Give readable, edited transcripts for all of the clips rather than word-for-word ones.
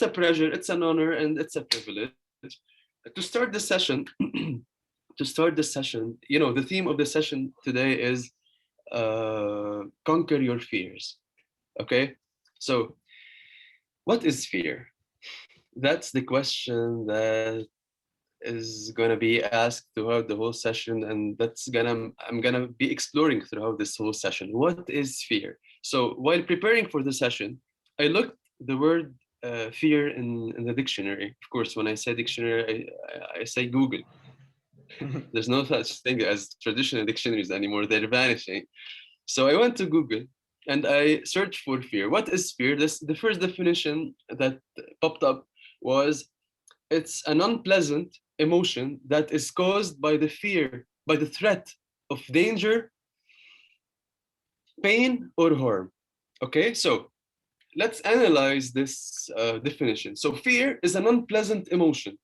a pleasure, it's an honor, and it's a privilege to start the session. To start the session, the theme of the session today is conquer your fears. Okay, so what is fear? That's the question that is gonna be asked throughout the whole session, and I'm gonna be exploring throughout this whole session. What is fear? So while preparing for the session, I looked the word fear in the dictionary. Of course, when I say dictionary, I say Google. There's no such thing as traditional dictionaries anymore. They're vanishing. So I went to Google and I searched for fear. What is fear? The first definition that popped up was it's an unpleasant emotion that is caused by the fear, by the threat of danger, pain, or harm. Okay, so let's analyze this definition. So fear is an unpleasant emotion.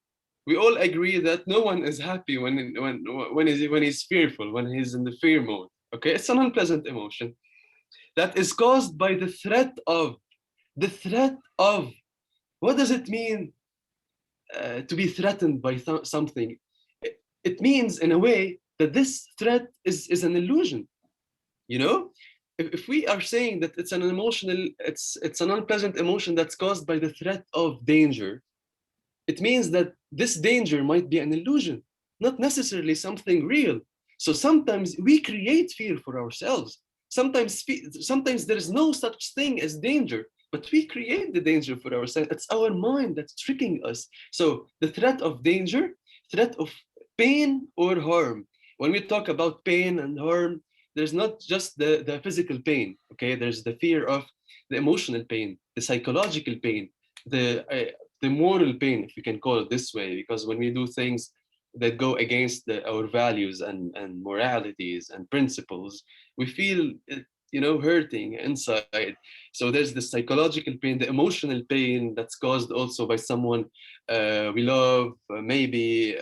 We all agree that no one is happy when he's fearful, when he's in the fear mode. Okay, it's an unpleasant emotion that is caused by the threat of. What does it mean to be threatened by something? It means in a way that this threat is an illusion. You know, if we are saying that it's it's an unpleasant emotion that's caused by the threat of danger, it means that this danger might be an illusion, not necessarily something real. So sometimes we create fear for ourselves. Sometimes there is no such thing as danger, but we create the danger for ourselves. It's our mind that's tricking us. So the threat of danger, threat of pain or harm. When we talk about pain and harm, there's not just the physical pain, okay? There's the fear of the emotional pain, the psychological pain, the moral pain, if you can call it this way, because when we do things that go against our values and moralities and principles, we feel it, hurting inside. So there's the psychological pain, the emotional pain that's caused also by someone we love, maybe,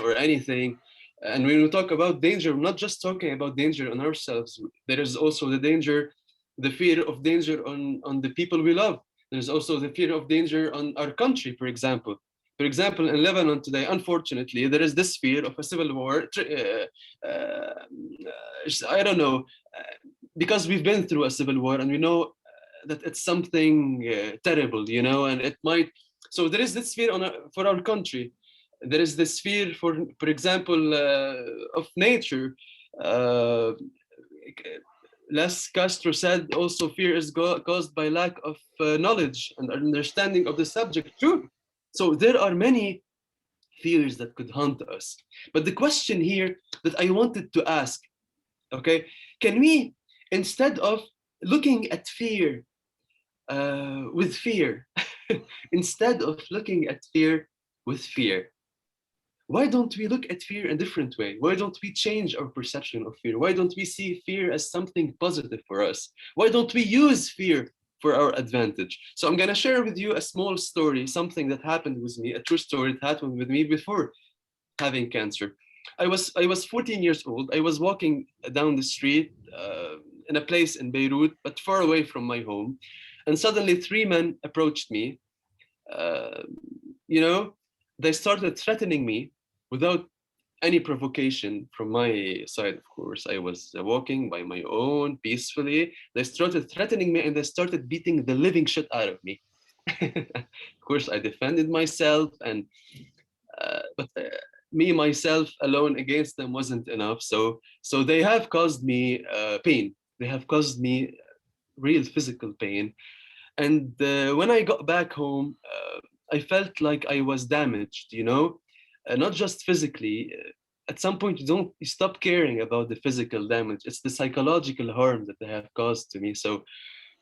or anything. And when we talk about danger, we're not just talking about danger on ourselves. There is also the fear of danger on the people we love. There's also the fear of danger on our country, for example. For example, in Lebanon today, unfortunately, there is this fear of a civil war. I don't know, because we've been through a civil war and we know that it's something terrible, and it might. So there is this fear for our country. There is this fear for example, of nature. Les Castro said also fear is caused by lack of knowledge and understanding of the subject. True. So there are many fears that could haunt us. But the question here that I wanted to ask, okay, can we, instead of looking at fear with fear, instead of looking at fear with fear, why don't we look at fear in a different way? Why don't we change our perception of fear? Why don't we see fear as something positive for us? Why don't we use fear for our advantage? So I'm gonna share with you a small story, something that happened with me, a true story that happened with me before having cancer. I was 14 years old. I was walking down the street in a place in Beirut, but far away from my home. And suddenly 3 men approached me. Uh, they started threatening me without any provocation from my side, of course. I was walking by my own peacefully. They started threatening me and they started beating the living shit out of me. Of course, I defended myself, but me myself alone against them wasn't enough. So they have caused me pain. They have caused me real physical pain. And when I got back home, I felt like I was damaged, not just physically. At some point, you stop caring about the physical damage. It's the psychological harm that they have caused to me. So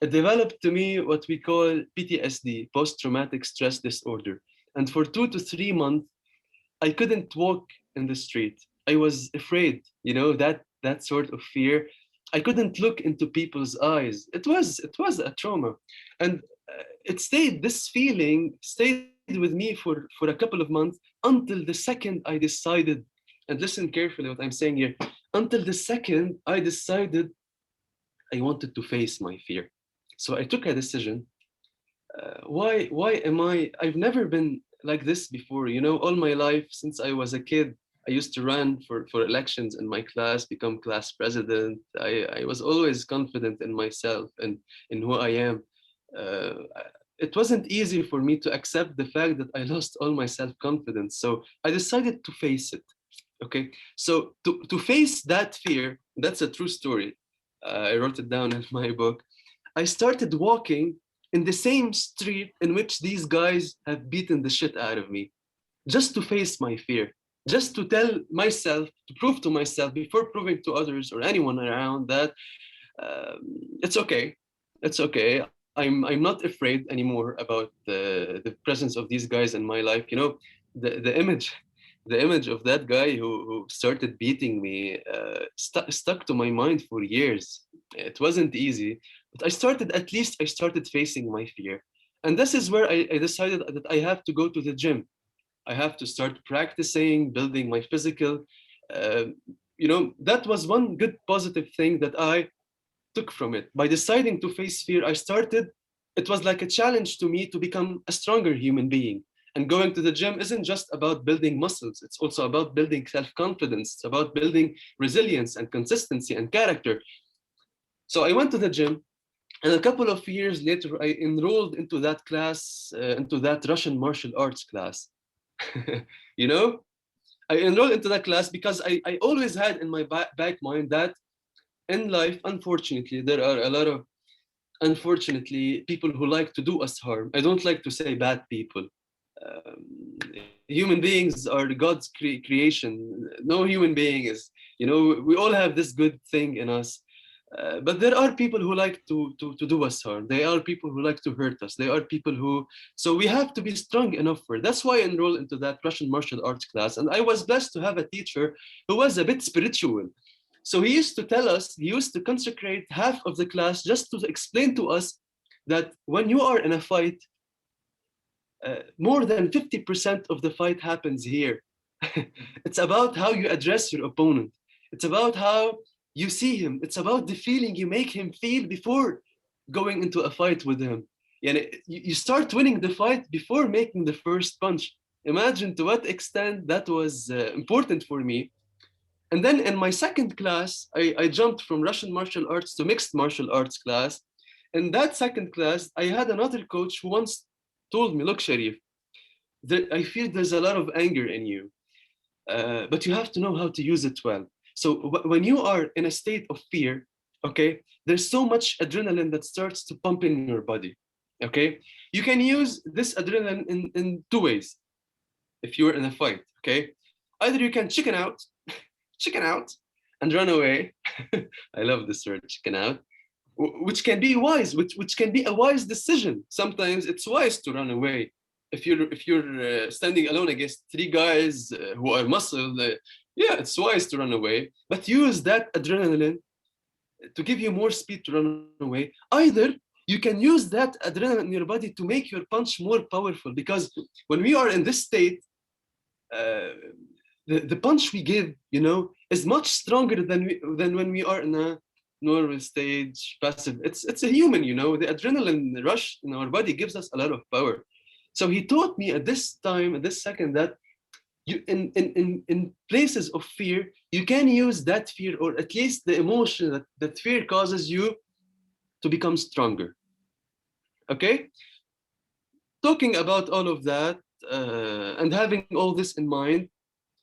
it developed to me what we call PTSD, post-traumatic stress disorder. And for 2 to 3 months, I couldn't walk in the street. I was afraid, that sort of fear. I couldn't look into people's eyes. It was a trauma, and this feeling stayed with me for a couple of months until the second I decided. And listen carefully what I'm saying here. Until the second I decided I wanted to face my fear. So I took a decision why am I've never been like this before, you know, all my life since I was a kid. I used to run for elections in my class, become class president. I was always confident in myself and in who I am. uh, it wasn't easy for me to accept the fact that I lost all my self-confidence, so I decided to face it. Okay, so to face that fear, that's a true story. I wrote it down in my book. I started walking in the same street in which these guys have beaten the shit out of me, just to face my fear, just to tell myself, to prove to myself before proving to others or anyone around that um, it's okay. It's okay. I'm not afraid anymore about the presence of these guys in my life. You know, the image, the image of that guy who started beating me stuck to my mind for years. It wasn't easy, but at least I started facing my fear. And this is where I decided that I have to go to the gym. I have to start practicing, building my physical. Uh, you know, that was one good positive thing that I took from it. By deciding to face fear, it was like a challenge to me to become a stronger human being. And going to the gym isn't just about building muscles, it's also about building self confidence, it's about building resilience and consistency and character. So I went to the gym, and a couple of years later, I enrolled into that class, into that Russian martial arts class. You know, I enrolled into that class because I always had in my back mind that in life, unfortunately, there are a lot of, unfortunately, people who like to do us harm. I don't like to say bad people. Human beings are God's creation. No human being is, you know, we all have this good thing in us. But there are people who like to do us harm. There are people who like to hurt us. There are people who, so we have to be strong enough for it. That's why I enrolled into that Russian martial arts class. And I was blessed to have a teacher who was a bit spiritual. So he used to tell us, he used to consecrate half of the class just to explain to us that when you are in a fight, more than 50% of the fight happens here. It's about how you address your opponent. It's about how you see him. It's about the feeling you make him feel before going into a fight with him. You start winning the fight before making the first punch. Imagine to what extent that was important for me. And then in my second class, I jumped from Russian martial arts to mixed martial arts class. In that second class, I had another coach who once told me, look, Sharif, I feel there's a lot of anger in you, but you have to know how to use it well. So when you are in a state of fear, okay, there's so much adrenaline that starts to pump in your body, okay? You can use this adrenaline in two ways if you're in a fight, okay? Either you can chicken out and run away. I love this word, chicken out, which can be wise, which can be a wise decision. Sometimes it's wise to run away. If you're standing alone against three guys who are muscle, yeah, it's wise to run away. But use that adrenaline to give you more speed to run away. Either you can use that adrenaline in your body to make your punch more powerful, because when we are in this state, uh, the punch we give, you know, is much stronger than when we are in a normal stage, passive. It's a human, you know. The adrenaline rush in our body gives us a lot of power. So he taught me at this time, at this second, that you in places of fear, you can use that fear, or at least the emotion that fear causes you, to become stronger. Okay? Talking about all of that and having all this in mind,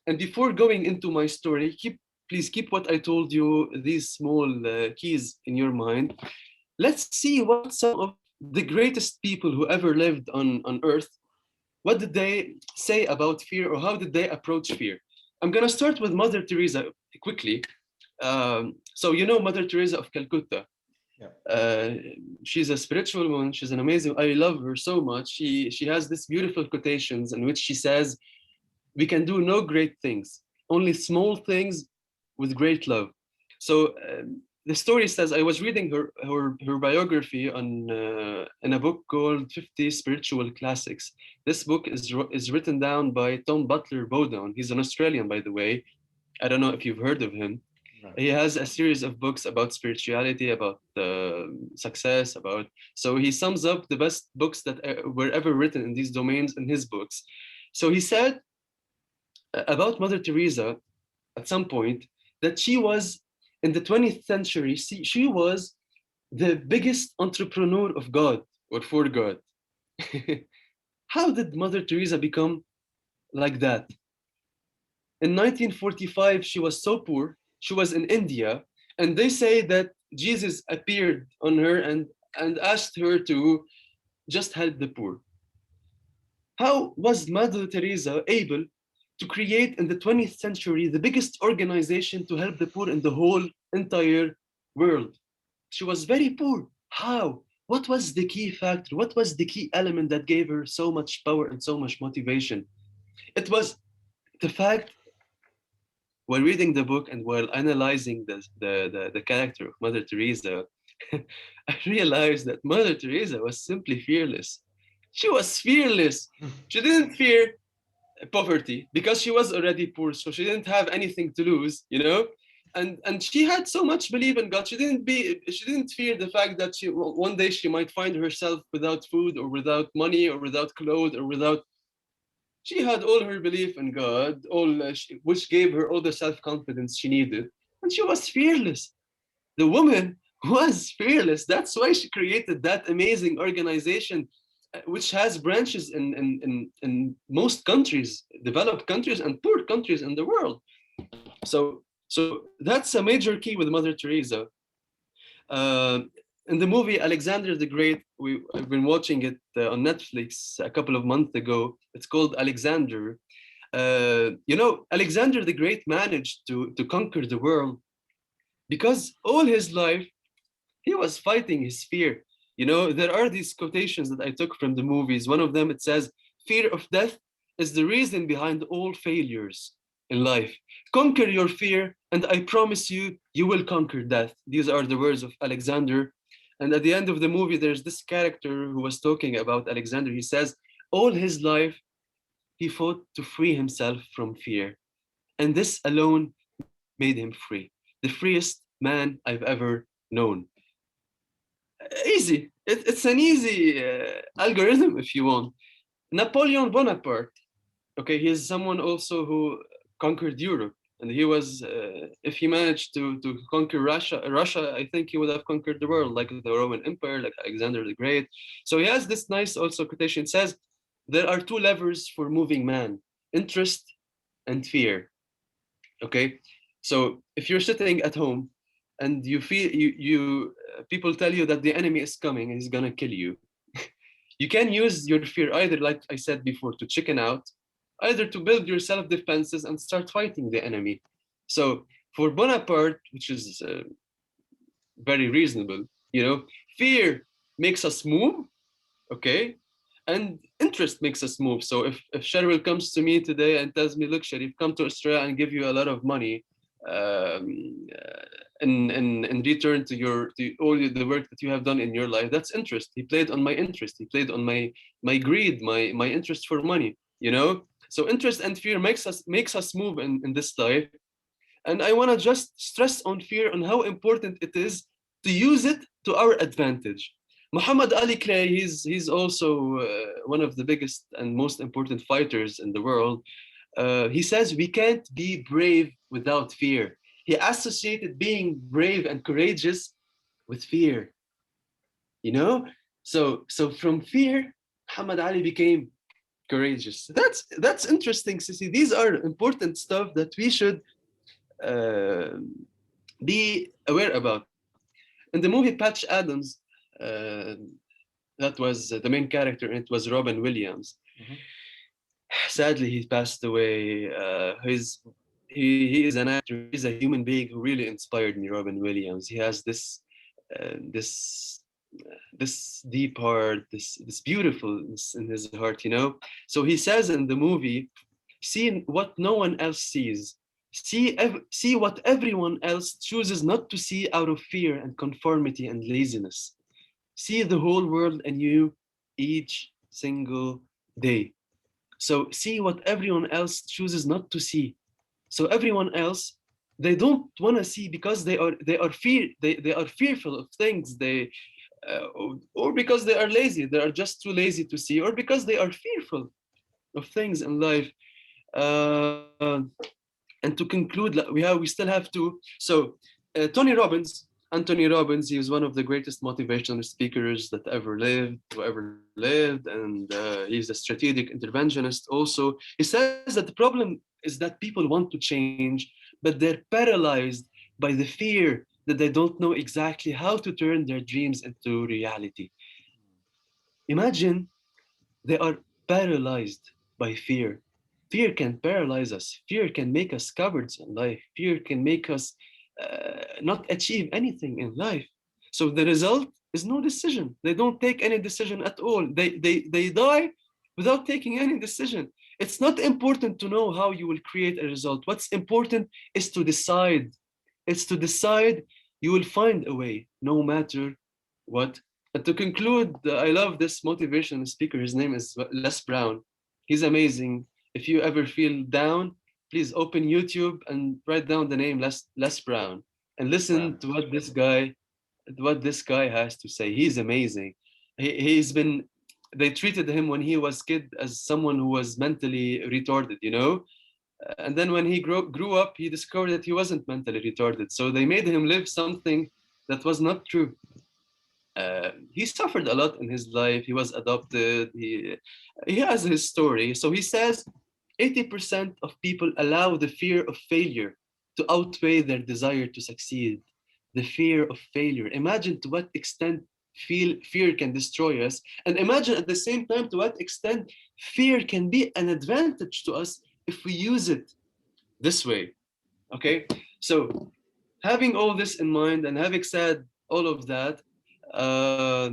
and before going into my story, please keep what I told you, these small keys in your mind. Let's see what some of the greatest people who ever lived on Earth, what did they say about fear, or how did they approach fear? I'm gonna start with Mother Teresa quickly. So you know Mother Teresa of Calcutta. Yeah. She's a spiritual woman. She's an amazing. I love her so much. She has this beautiful quotations in which she says, "We can do no great things, only small things with great love." So the story says, I was reading her biography in a book called 50 Spiritual Classics. This book is written down by Tom Butler Bowdoin. He's an Australian, by the way. I don't know if you've heard of him. He has a series of books about spirituality, about success, about. So he sums up the best books that were ever written in these domains in his books. So he said about Mother Teresa at some point that she was in the 20th century. She was the biggest entrepreneur of God or for God. How did Mother Teresa become like that? In 1945, she was so poor. She was in India, and they say that Jesus appeared on her and asked her to just help the poor. How was Mother Teresa able to create in the 20th century the biggest organization to help the poor in the whole entire world? She was very poor. How? What was the key factor? What was the key element that gave her so much power and so much motivation? It was the fact, while reading the book and while analyzing the character of Mother Teresa, I realized that Mother Teresa was simply fearless. She was fearless. She didn't fear poverty because she was already poor, so she didn't have anything to lose, you know. And she had so much belief in God. She didn't fear the fact that one day she might find herself without food or without money or without clothes or without. She had all her belief in God, which gave her all the self-confidence she needed, and she was fearless. The woman was fearless. That's why she created that amazing organization, which has branches in most countries, developed countries and poor countries in the world. So that's a major key with Mother Teresa. Uh, in the movie Alexander the Great, I've been watching it on Netflix a couple of months ago. It's called Alexander. Alexander the Great managed to conquer the world because all his life he was fighting his fear. There are these quotations that I took from the movies. One of them, it says, "Fear of death is the reason behind all failures in life. Conquer your fear, and I promise you, you will conquer death." These are the words of Alexander. And at the end of the movie, there's this character who was talking about Alexander. He says, all his life, he fought to free himself from fear. And this alone made him free. The freest man I've ever known. Easy. It's an easy algorithm if you want. Napoleon Bonaparte. Okay, he's someone also who conquered Europe, and he was, if he managed to conquer Russia, I think he would have conquered the world, like the Roman Empire, like Alexander the Great. So he has this nice also quotation. It says, "There are two levers for moving man: interest and fear." Okay, so if you're sitting at home and you feel people tell you that the enemy is coming and he's gonna kill you, you can use your fear either, like I said before, to chicken out, either to build your self-defenses and start fighting the enemy. So for Bonaparte, which is very reasonable, fear makes us move, okay, and interest makes us move. So if Sherwell comes to me today and tells me, "Look, Sharif, come to Australia and give you a lot of money in return to all the work that you have done in your life," that's interest. He played on my interest. He played on my greed, my interest for money. So interest and fear makes us move in this life. And I want to just stress on fear and how important it is to use it to our advantage. Muhammad Ali Clay, he's also one of the biggest and most important fighters in the world. He says we can't be brave without fear. He associated being brave and courageous with fear. So from fear, Muhammad Ali became courageous. That's interesting, Sissy. These are important stuff that we should uh, be aware about. In the movie Patch Adams, uh, that was the main character, and it was Robin Williams. Mm-hmm. Sadly, he passed away. He is an actor. He's a human being who really inspired me. Robin Williams. He has this deep heart, this beautifulness in his heart. So he says in the movie, "See what no one else sees. See what everyone else chooses not to see out of fear and conformity and laziness. See the whole world and you each single day. So see what everyone else chooses not to see. So everyone else They don't want to see because they are fearful of things. Or because they are lazy. They are just too lazy to see, or because they are fearful of things in life. Uh, and to conclude, we still have to. So, Tony Robbins, Anthony Robbins, he was one of the greatest motivational speakers that ever lived, and he's a strategic interventionist. Also, he says that the problem is that people want to change, but they're paralyzed by the fear that they don't know exactly how to turn their dreams into reality. Imagine they are paralyzed by fear. Fear can paralyze us. Fear can make us cowards in life. Fear can make us not achieve anything in life. So the result is no decision. They don't take any decision at all. They die without taking any decision. It's not important to know how you will create a result. What's important is to decide. It's to decide. You will find a way, no matter what. And to conclude, I love this motivational speaker. His name is Les Brown. He's amazing. If you ever feel down, please open YouTube and write down the name Les Brown and listen to what this guy has to say. He's amazing. He's been they treated him when he was kid as someone who was mentally retarded, you know? And then when he grew up, he discovered that he wasn't mentally retarded. So they made him live something that was not true. He suffered a lot in his life. He was adopted. He has his story. So he says 80% of people allow the fear of failure to outweigh their desire to succeed. The fear of failure. Imagine to what extent fear can destroy us. And imagine at the same time to what extent fear can be an advantage to us if we use it this way. Okay? So having all this in mind and having said all of that, uh,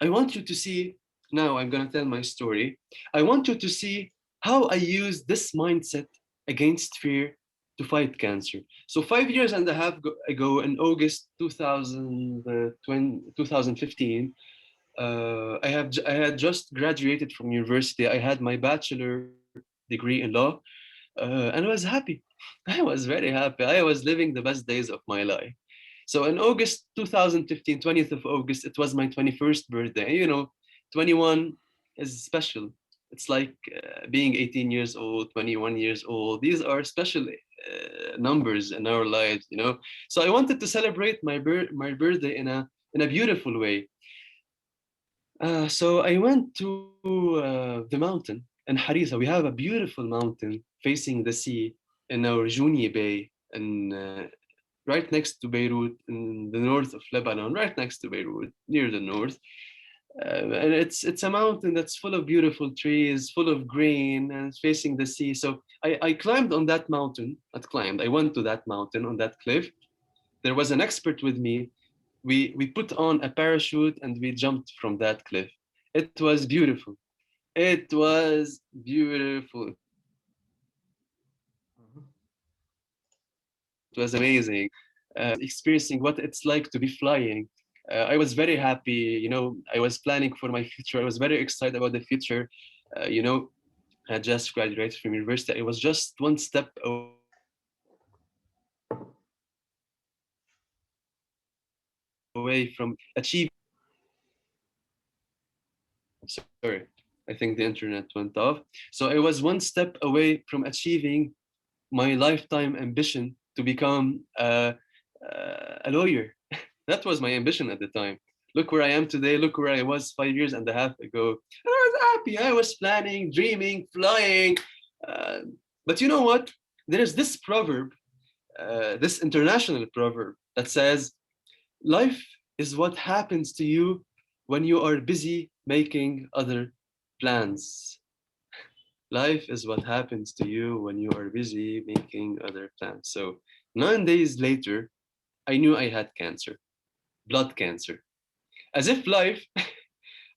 I want you to see, now I'm going to tell my story. I want you to see how I use this mindset against fear to fight cancer. So 5 years and a half ago, in August 2015, I had just graduated from university. I had my bachelor degree in law, and I was happy. I was very happy. I was living the best days of my life. So in August 2015, 20th of August, it was my 21st birthday. You know, 21 is special. It's like being 18 years old, 21 years old. These are special numbers in our lives, you know. So I wanted to celebrate my birthday in a beautiful way. So I went to the mountain in Harisa. We have a beautiful mountain facing the sea in our Juni Bay, and right next to Beirut, in the north of Lebanon, right next to Beirut, near the north. And it's a mountain that's full of beautiful trees, full of green, and it's facing the sea. So I climbed on that mountain. Not climbed. I went to that mountain on that cliff. There was an expert with me. We put on a parachute and we jumped from that cliff. It was beautiful. It was beautiful. It was amazing. Experiencing what it's like to be flying. I was very happy. You know, I was planning for my future. I was very excited about the future. You know, I had just graduated from university. I was just one step away from achieving sorry, I think the internet went off. So I was one step away from achieving my lifetime ambition to become a lawyer. That was my ambition at the time. Look where I am today. Look where I was 5 years and a half ago. And I was happy. I was planning, dreaming, flying. Uh, but you know what? There is this proverb, this international proverb that says, life is what happens to you when you are busy making other plans. Life is what happens to you when you are busy making other plans. So 9 days later, I knew I had cancer, blood cancer. As if life,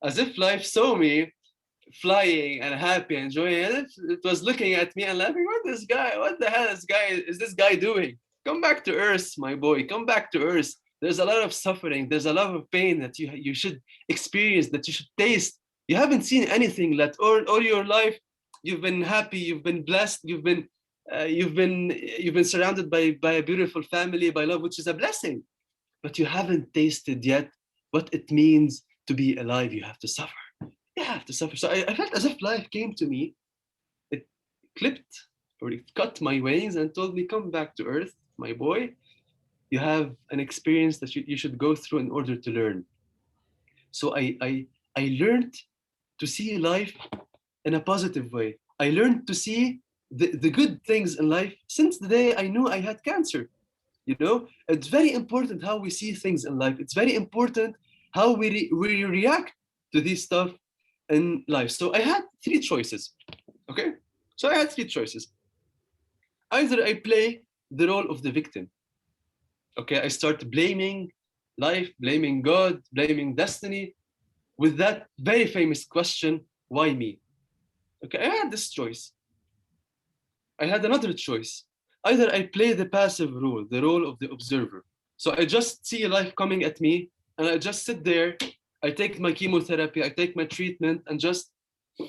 as if life saw me flying and happy, enjoying it. It was looking at me and laughing. What the hell is this guy doing? Come back to earth, my boy. Come back to earth. There's a lot of suffering. There's a lot of pain that you should experience, that you should taste. You haven't seen anything that all your life. You've been happy. You've been blessed. You've been You've been surrounded by a beautiful family, by love, which is a blessing, but you haven't tasted yet what it means to be alive. You have to suffer. You have to suffer. So I felt as if life came to me. It clipped or it cut my wings and told me, "Come back to earth, my boy. You have an experience that you should go through in order to learn." So I learned to see life in a positive way. I learned to see the good things in life since the day I knew I had cancer. You know, it's very important how we see things in life. It's very important how we react to this stuff in life. So I had three choices. Okay, so I had three choices. Either I play the role of the victim. Okay, I start blaming life, blaming God, blaming destiny with that very famous question, why me? Okay, I had this choice. I had another choice. Either I play the passive role, the role of the observer. So I just see life coming at me and I just sit there. I take my chemotherapy, I take my treatment and just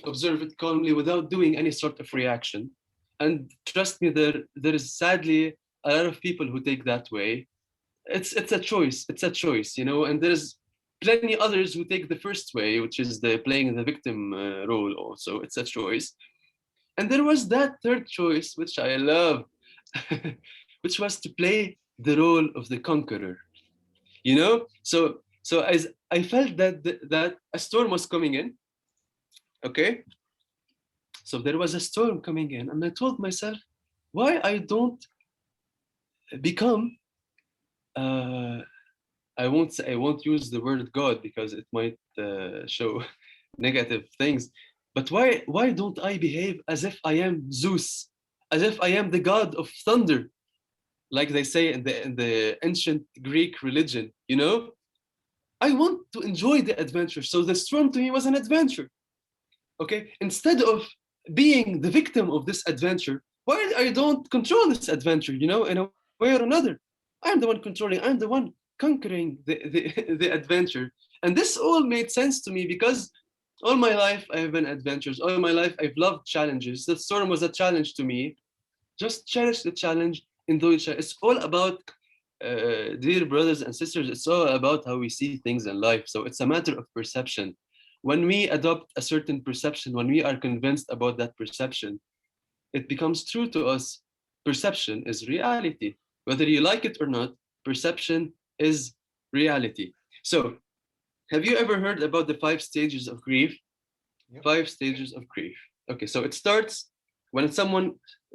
observe it calmly without doing any sort of reaction. And trust me, there is sadly a lot of people who take that way. It's a choice. It's a choice, you know, and there's plenty others who take the first way, which is the playing the victim role also. It's a choice. And there was that third choice, which I love, which was to play the role of the conqueror. You know, so as I felt that a storm was coming in. Okay, so there was a storm coming in, and I told myself, why I don't become I won't use the word God because it might show negative things. But why don't I behave as if I am Zeus, as if I am the god of thunder, like they say in the ancient Greek religion? You know, I want to enjoy the adventure. So the storm to me was an adventure. Okay, instead of being the victim of this adventure, why I don't control this adventure? You know, in a way or another, I'm the one controlling. I'm the one conquering the adventure. And this all made sense to me because all my life I've been adventures. All my life I've loved challenges. The storm was a challenge to me. Just cherish the challenge, enjoy it. It's all about, dear brothers and sisters, it's all about how we see things in life. So it's a matter of perception. When we adopt a certain perception, when we are convinced about that perception, it becomes true to us. Perception is reality. Whether you like it or not, perception is reality. So, have you ever heard about the 5 stages of grief? Yep. 5 stages of grief. Okay, so it starts when someone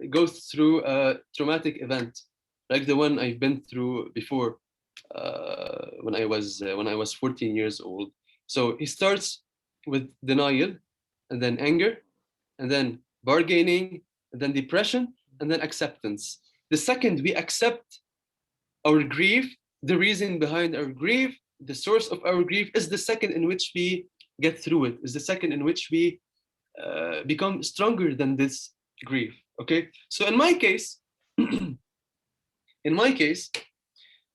goes through a traumatic event, like the one I've been through before, when I was 14 years old. So he starts with denial, and then anger, and then bargaining, and then depression, and then acceptance. The second we accept our grief, the reason behind our grief, the source of our grief is the second in which we get through it, is the second in which we become stronger than this grief. Okay, so in my case,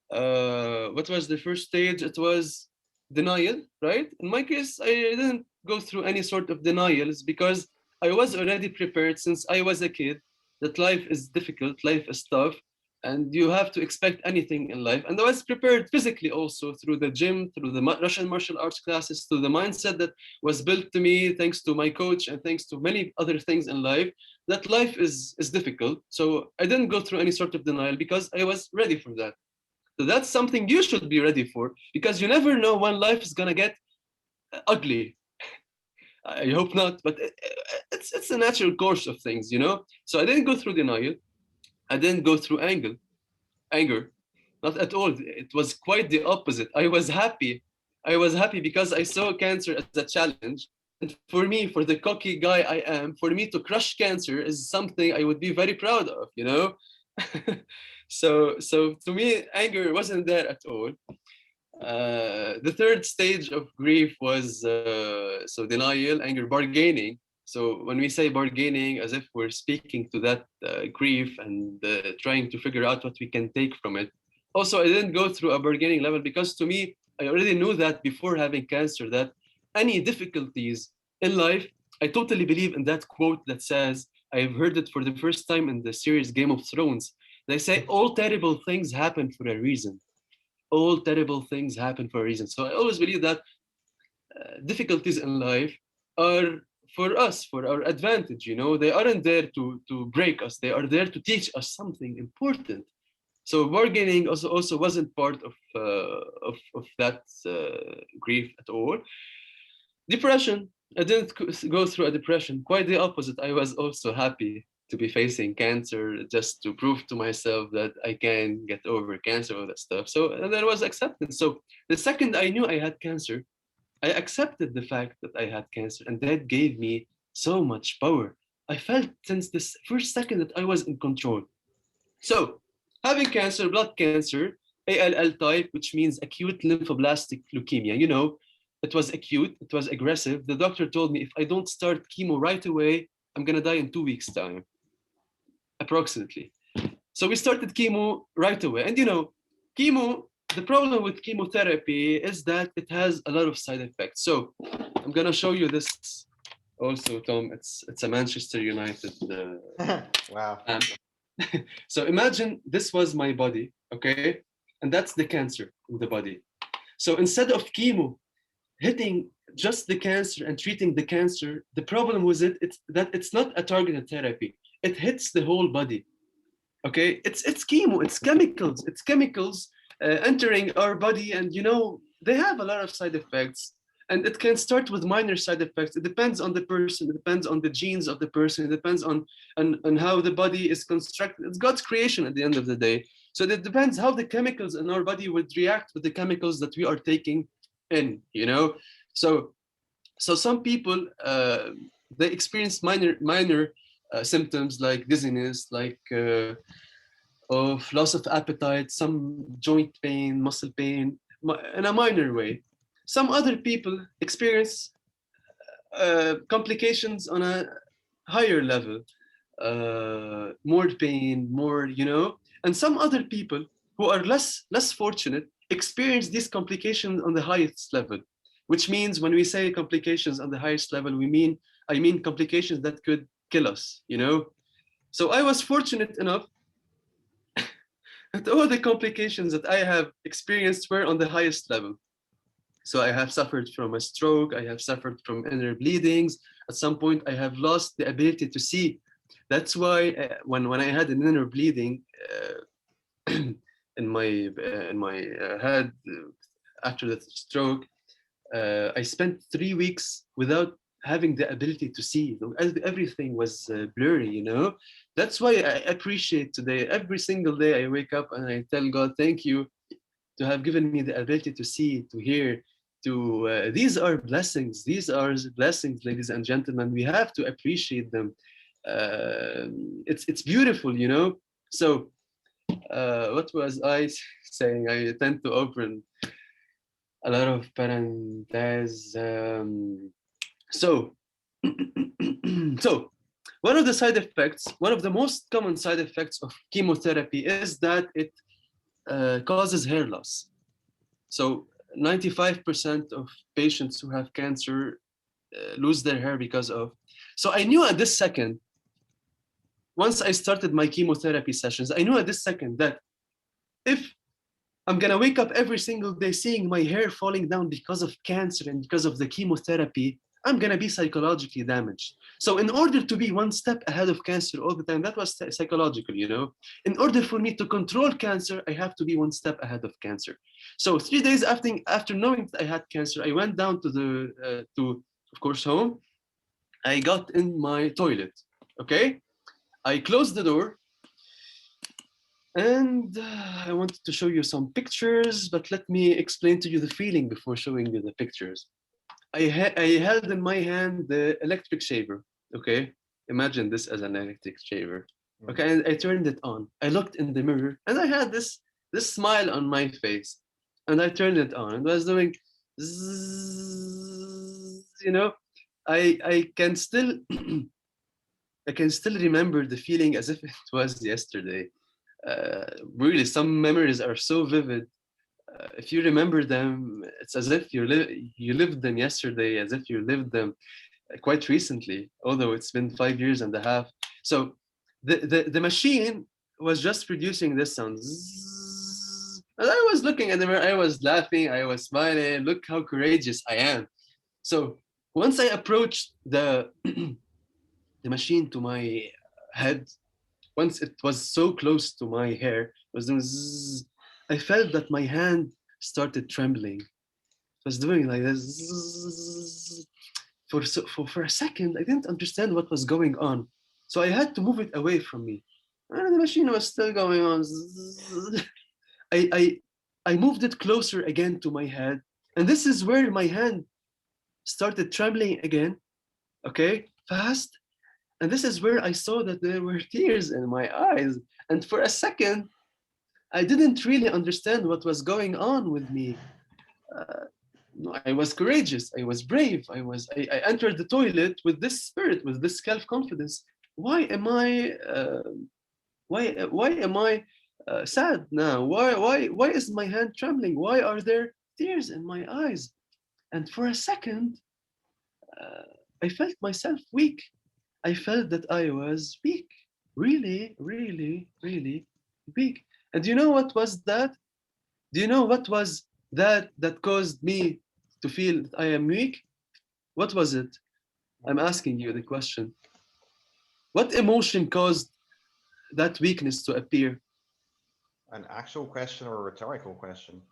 what was the first stage? It was denial, right? In my case, I didn't go through any sort of denials because I was already prepared since I was a kid that life is difficult, life is tough, and you have to expect anything in life. And I was prepared physically also through the gym, through the Russian martial arts classes, through the mindset that was built to me thanks to my coach and thanks to many other things in life, that life is difficult. So I didn't go through any sort of denial because I was ready for that. So that's something you should be ready for because you never know when life is gonna get ugly. I hope not, but it's a natural course of things, you know. So I didn't go through denial. I didn't go through anger, not at all. It was quite the opposite. I was happy. I was happy because I saw cancer as a challenge. And for me, for the cocky guy I am, for me to crush cancer is something I would be very proud of, you know. So to me, anger wasn't there at all. The third stage of grief was so denial, anger, bargaining. So when we say bargaining, as if we're speaking to that grief and trying to figure out what we can take from it. Also, I didn't go through a bargaining level because to me, I already knew that before having cancer, that any difficulties in life, I totally believe in that quote that says, I've heard it for the first time in the series Game of Thrones. They say all terrible things happen for a reason. All terrible things happen for a reason. So I always believe that difficulties in life are for us, for our advantage. You know, they aren't there to break us. They are there to teach us something important. So bargaining also wasn't part of that grief at all. Depression. I didn't go through a depression. Quite the opposite. I was also happy to be facing cancer, just to prove to myself that I can get over cancer, all that stuff. So and there was acceptance. So the second I knew I had cancer, I accepted the fact that I had cancer, and that gave me so much power. I felt since this first second that I was in control. So, having cancer, blood cancer, ALL type, which means acute lymphoblastic leukemia. You know, it was acute, it was aggressive. The doctor told me if I don't start chemo right away, I'm gonna die in 2 weeks' time, approximately. So we started chemo right away. And you know, chemo, the problem with chemotherapy is that it has a lot of side effects. So I'm gonna show you this also, Tom. It's a Manchester United. Wow. So imagine this was my body, okay? And that's the cancer in the body. So instead of chemo hitting just the cancer and treating the cancer, the problem with it's that it's not a targeted therapy. It hits the whole body. Okay, it's chemo, it's chemicals entering our body, and you know they have a lot of side effects, and it can start with minor side effects. It depends on the person, it depends on the genes of the person, it depends on how the body is constructed. It's God's creation at the end of the day. So it depends how the chemicals in our body would react with the chemicals that we are taking in, you know. So some people they experience minor symptoms like dizziness, like of loss of appetite, some joint pain, muscle pain, in a minor way. Some other people experience complications on a higher level, more pain, more, you know. And some other people who are less fortunate experience these complications on the highest level, which means when we say complications on the highest level, I mean complications that could kill us, you know. So I was fortunate enough that all the complications that I have experienced were on the highest level. So I have suffered from a stroke, I have suffered from inner bleedings. At some point, I have lost the ability to see. That's why when I had an inner bleeding in my head after the stroke, I spent 3 weeks without having the ability to see. Everything was blurry, you know. That's why I appreciate today. Every single day I wake up and I tell God, thank you to have given me the ability to see, to hear, to these are blessings. These are blessings, ladies and gentlemen. We have to appreciate them. It's beautiful, you know. So what was I saying? I tend to open a lot of parentheses. So, so one of the side effects, one of the most common side effects of chemotherapy is that it causes hair loss. So 95% of patients who have cancer lose their hair because of. So I knew at this second, once I started my chemotherapy sessions, I knew at this second that if I'm gonna wake up every single day seeing my hair falling down because of cancer and because of the chemotherapy, I'm gonna be psychologically damaged. So in order to be one step ahead of cancer all the time, that was psychological, you know. In order for me to control cancer, I have to be one step ahead of cancer. So 3 days after knowing that I had cancer, I went down to of course home. I got in my toilet. Okay, I closed the door. And I wanted to show you some pictures, but let me explain to you the feeling before showing you the pictures. I held in my hand the electric shaver, okay? Imagine this as an electric shaver. Okay, and I turned it on. I looked in the mirror and I had this smile on my face. And I turned it on and I was doing zzz, you know, I can still I can still remember the feeling as if it was yesterday. Really, some memories are so vivid. If you remember them, it's as if you lived them yesterday, as if you lived them quite recently, although it's been 5 years and a half. So the machine was just producing this sound. Zzz. And I was looking at the mirror, I was laughing, I was smiling. Look how courageous I am. So once I approached the machine to my head, once it was so close to my hair, it was doing zzz, I felt that my hand started trembling. It was doing like this. Zzz. For a second, I didn't understand what was going on. So I had to move it away from me. And the machine was still going on. Zzz. I moved it closer again to my head. And this is where my hand started trembling again, okay, fast. And this is where I saw that there were tears in my eyes. And for a second, I didn't really understand what was going on with me. I was courageous. I was brave. I entered the toilet with this spirit, with this self-confidence. Why am I? Why am I sad now? Why is my hand trembling? Why are there tears in my eyes? And for a second, I felt myself weak. I felt that I was weak, really, really, really weak. And you know what was that? Do you know what was that caused me to feel that I am weak? What was it? I'm asking you the question. What emotion caused that weakness to appear? An actual question or a rhetorical question?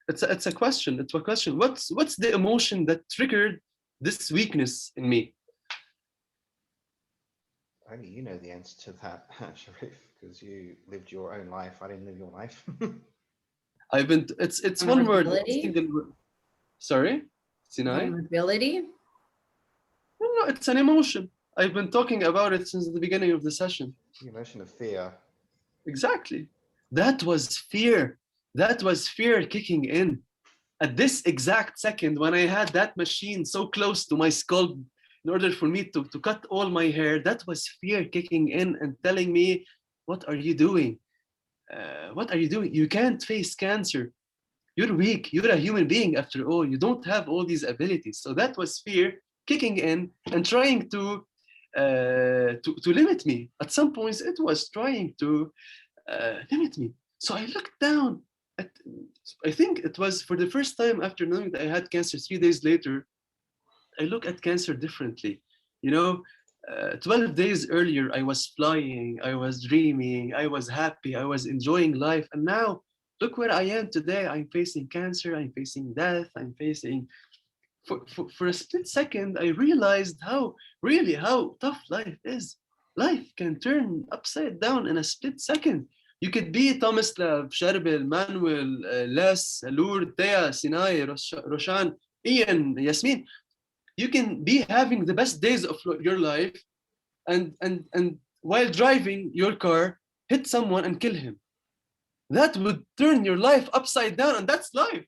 It's a question. It's a question. What's the emotion that triggered this weakness in me? Only you know the answer to that, Charif, because you lived your own life. I didn't live your life. I've been. It's one word. It's Vulnerability? single word. Sorry, Sinai. Vulnerability? No, it's an emotion. I've been talking about it since the beginning of the session. The emotion of fear. Exactly. That was fear. That was fear kicking in. At this exact second, when I had that machine so close to my skull in order for me to cut all my hair, that was fear kicking in and telling me, what are you doing? What are you doing? You can't face cancer. You're weak. You're a human being after all. You don't have all these abilities. So that was fear kicking in and trying to limit me. At some points, it was trying to limit me. So I looked down at, I think it was for the first time after knowing that I had cancer 3 days later, I look at cancer differently. You know, 12 days earlier, I was flying, I was dreaming, I was happy, I was enjoying life. And now, look where I am today. I'm facing cancer, I'm facing death, I'm facing. For a split second, I realized how tough life is. Life can turn upside down in a split second. You could be Tomislav, Sherbil, Manuel, Les, Lourdes, Thea, Sinai, Roshan, Ian, Yasmin. You can be having the best days of your life and while driving your car, hit someone and kill him. That would turn your life upside down, and that's life.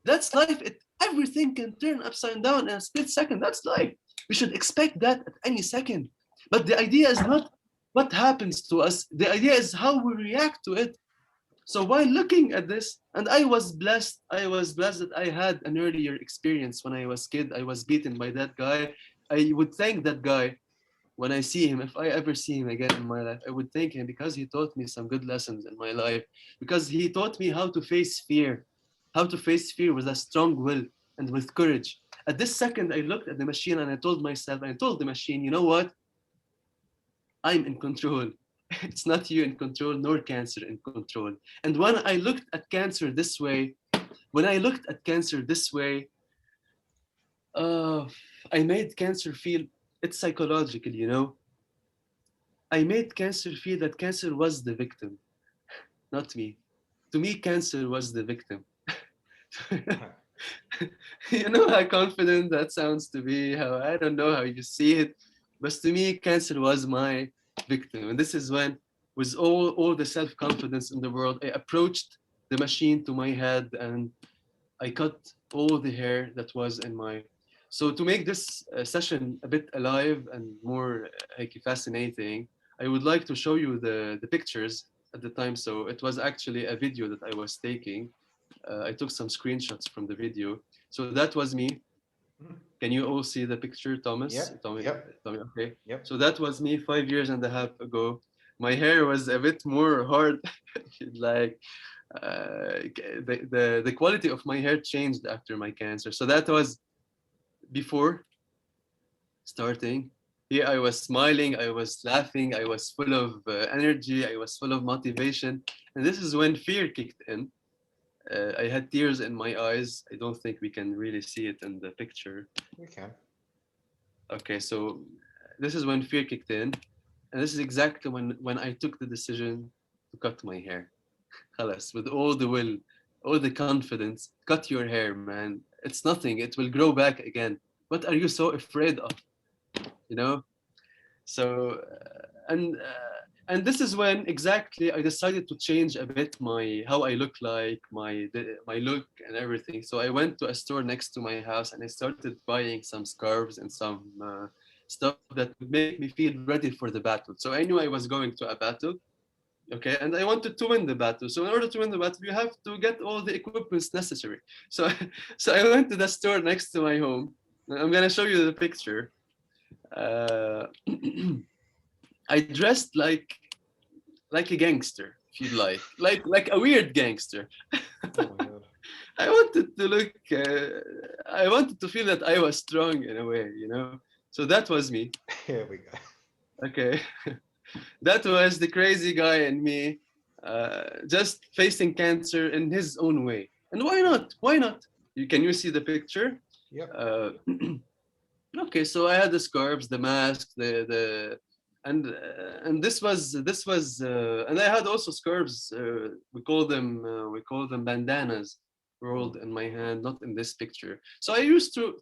That's life. Everything can turn upside down in a split second. That's life. We should expect that at any second. But the idea is not what happens to us. The idea is how we react to it. So while looking at this, and I was blessed that I had an earlier experience when I was kid. I was beaten by that guy. I would thank that guy when I see him. If I ever see him again in my life, I would thank him because he taught me some good lessons in my life, because he taught me how to face fear with a strong will and with courage. At this second, I looked at the machine and I told myself, I told the machine, you know what? I'm in control. It's not you in control, nor cancer in control. And when I looked at cancer this way, uh, I made cancer feel, it's psychological, you know. I made cancer feel that cancer was the victim, not me. To me, cancer was the victim. You know how confident that sounds to be, how I don't know how you see it, but to me, cancer was my victim. And this is when, with all the self-confidence in the world, I approached the machine to my head and I cut all the hair that was in my. So to make this session a bit alive and more fascinating, I would like to show you the pictures at the time. So it was actually a video that I was taking. I took some screenshots from the video. So that was me. Mhm. Can you all see the picture, Thomas? Yep. Tommy, Yep. Tommy, okay. Yep. So that was me 5 years and a half ago. My hair was a bit more hard, like the quality of my hair changed after my cancer. So that was before starting. Here I was smiling, I was laughing, I was full of energy, I was full of motivation. And this is when fear kicked in. I had tears in my eyes. I don't think we can really see it in the picture. You can. Okay, so this is when fear kicked in. And this is exactly when I took the decision to cut my hair. Khalas, with all the will, all the confidence, cut your hair, man. It's nothing. It will grow back again. What are you so afraid of? You know? So, and this is when exactly I decided to change a bit my how I look like, my look and everything. So I went to a store next to my house and I started buying some scarves and some stuff that would make me feel ready for the battle. So I knew I was going to a battle, okay, and I wanted to win the battle. So in order to win the battle, you have to get all the equipments necessary. So so I went to the store next to my home. I'm gonna show you the picture. Uh, I dressed like a gangster, if you'd like a weird gangster. Oh my god. I wanted to look. I wanted to feel that I was strong in a way, you know. So that was me. Here we go. Okay, that was the crazy guy in me, just facing cancer in his own way. And why not? Why not? Can you see the picture? Yep. Uh, Okay, so I had the scarves, the mask, and this was and I had also scarves. We call them bandanas Mm. rolled in my hand, not in this picture. So I used to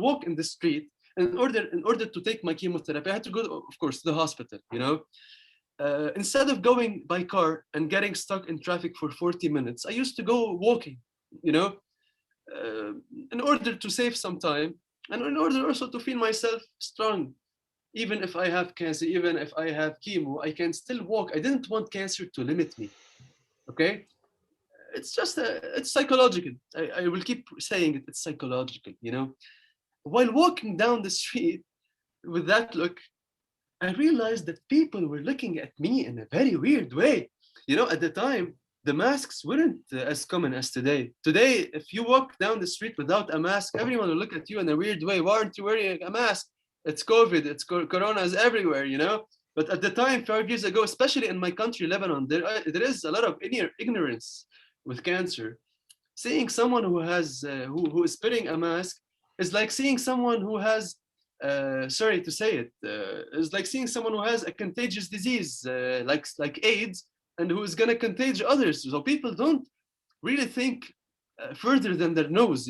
walk in the street. In order to take my chemotherapy, I had to go, of course, to the hospital. Instead of going by car and getting stuck in traffic for 40 minutes, I used to go walking. You know, uh, in order to save some time and in order also to feel myself strong. Even if I have cancer, even if I have chemo, I can still walk. I didn't want cancer to limit me. Okay, it's psychological. I will keep saying it. It's psychological. While walking down the street with that look, I realized that people were looking at me in a very weird way. At the time, the masks weren't as common as today. Today, if you walk down the street without a mask, everyone will look at you in a weird way. Why aren't you wearing a mask? It's COVID, Corona is everywhere. But at the time, 5 years ago, especially in my country, Lebanon, there is a lot of ignorance with cancer. Seeing someone who is wearing a mask is like seeing someone who has sorry to say it, is like seeing someone who has a contagious disease like AIDS and who is gonna contage others. So people don't really think further than their nose.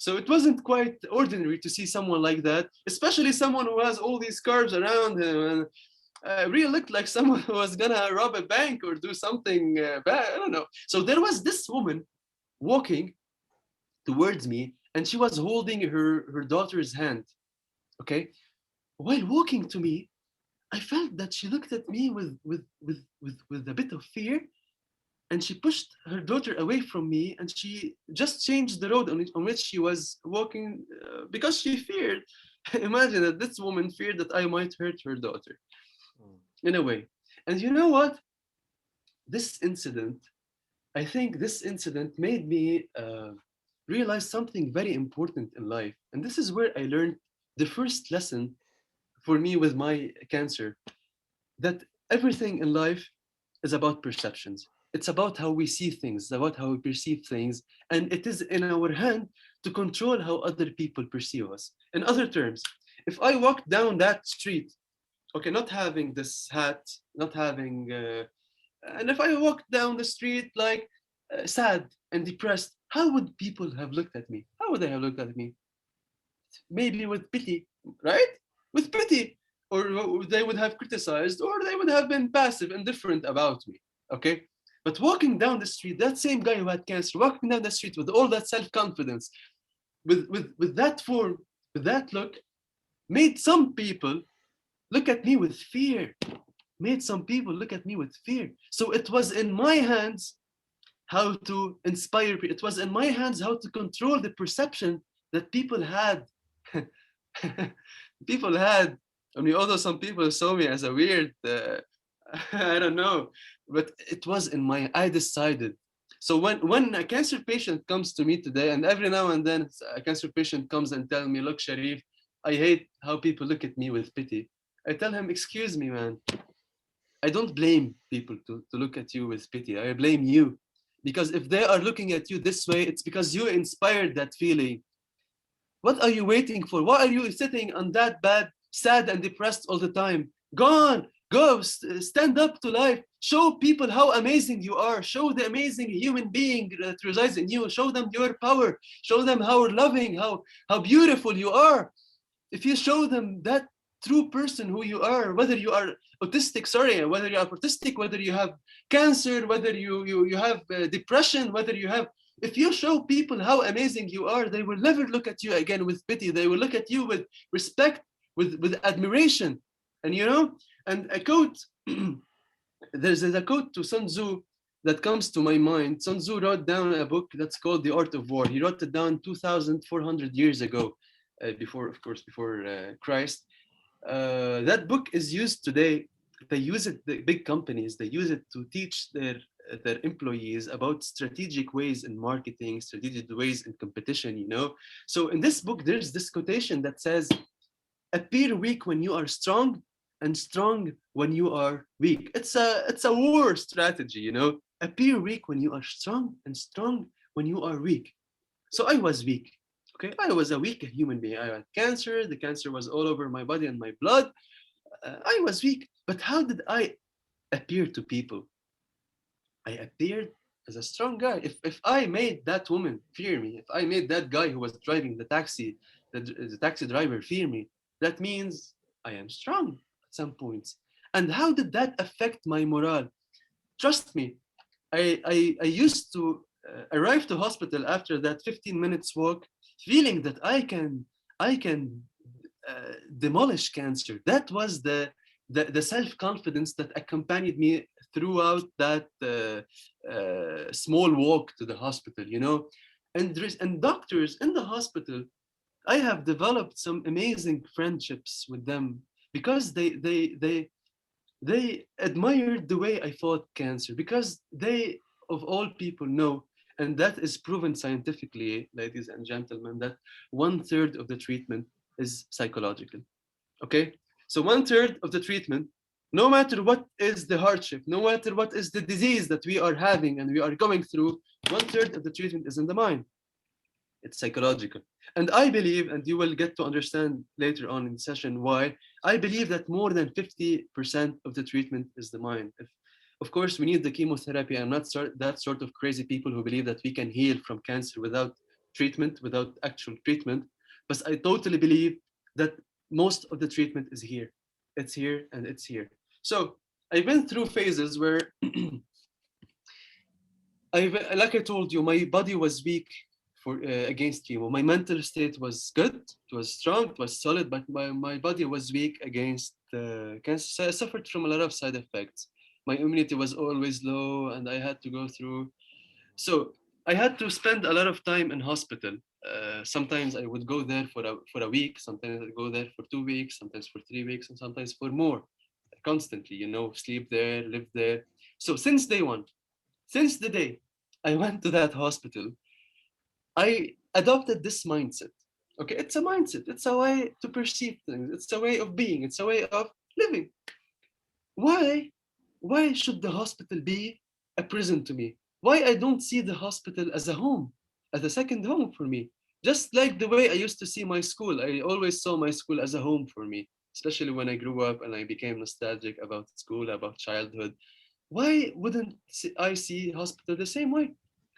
So it wasn't quite ordinary to see someone like that, especially someone who has all these scarves around him and really looked like someone who was gonna rob a bank or do something bad. I don't know. So there was this woman walking towards me and she was holding her daughter's hand. Okay, while walking to me, I felt that she looked at me with a bit of fear, and she pushed her daughter away from me, and she just changed the road on which she was walking because she feared. Imagine that this woman feared that I might hurt her daughter Mm. in a way. And you know what? This incident, I think this incident made me realize something very important in life. And this is where I learned the first lesson for me with my cancer, that everything in life is about perceptions. It's about how we see things, about how we perceive things, and it is in our hand to control how other people perceive us. In other terms, if I walk down that street, okay, not having this hat, not having, and if I walked down the street like sad and depressed, how would people have looked at me? How would they have looked at me? Maybe with pity, right? With pity. Or they would have criticized, or they would have been passive, indifferent about me. Okay? But walking down the street, that same guy who had cancer, walking down the street with all that self-confidence, with that form, with that look, made some people look at me with fear. Made some people look at me with fear. So it was in my hands how to inspire people. It was in my hands how to control the perception that people had. People had, I mean, although some people saw me as a weird, I don't know, but it was in my, I decided. So when a cancer patient comes to me today, and every now and then a cancer patient comes and tell me, look, Sharif, I hate how people look at me with pity. I tell him, excuse me, man. I don't blame people to look at you with pity. I blame you. Because if they are looking at you this way, it's because you inspired that feeling. What are you waiting for? Why are you sitting on that bed, sad and depressed all the time? Go on, go, stand up to life. Show people how amazing you are. Show the amazing human being that resides in you. Show them your power. Show them how loving, how beautiful you are. If you show them that true person who you are, whether you are autistic, sorry, whether you are autistic, whether you have cancer, whether you have depression, whether you have, if you show people how amazing you are, they will never look at you again with pity. They will look at you with respect, with admiration. And you know, and a quote, there's a quote to Sun Tzu that comes to my mind. Sun Tzu wrote down a book that's called The Art of War. He wrote it down 2,400 years ago, before, of course, before Christ. That book is used today. They use it, the big companies, they use it to teach their employees about strategic ways in marketing, strategic ways in competition, you know. So in this book, there's this quotation that says, appear weak when you are strong and strong when you are weak. It's a war strategy, you know. Appear weak when you are strong and strong when you are weak. So I was weak. Okay, I was a weak human being. I had cancer. The cancer was all over my body and my blood. I was weak. But how did I appear to people? I appeared as a strong guy. If I made that woman fear me, if I made that guy who was driving the taxi, the taxi driver fear me, that means I am strong at some points. And how did that affect my morale? Trust me, I used to arrive to hospital after that 15 minutes walk, feeling that I can demolish cancer. That was the self-confidence that accompanied me throughout that small walk to the hospital, you know. And doctors in the hospital, I have developed some amazing friendships with them because they admired the way I fought cancer, because they, of all people, know, and that is proven scientifically, ladies and gentlemen, that 1/3 of the treatment is psychological. Okay? So 1/3 of the treatment, no matter what is the hardship, no matter what is the disease that we are having and we are going through, 1/3 of the treatment is in the mind. It's psychological. And I believe, and you will get to understand later on in the session why, I believe that more than 50% of the treatment is the mind. Of course, we need the chemotherapy. I'm not that sort of crazy people who believe that we can heal from cancer without treatment, without actual treatment. But I totally believe that most of the treatment is here. It's here and it's here. So I've been through phases where like I told you, my body was weak for against chemo. My mental state was good, it was strong, it was solid, but my body was weak against cancer. So I suffered from a lot of side effects. My immunity was always low, and I had to go through. So I had to spend a lot of time in hospital. Sometimes I would go there for a week. Sometimes I go there for 2 weeks. Sometimes for 3 weeks, and sometimes for more. Constantly, you know, sleep there, live there. So since day one, since the day I went to that hospital, I adopted this mindset. Okay, it's a mindset, it's a way to perceive things, it's a way of being, it's a way of living. Why? Why should the hospital be a prison to me? Why I don't see the hospital as a home, as a second home for me? Just like the way I used to see my school, I always saw my school as a home for me, especially when I grew up and I became nostalgic about school, about childhood. Why wouldn't I see hospital the same way?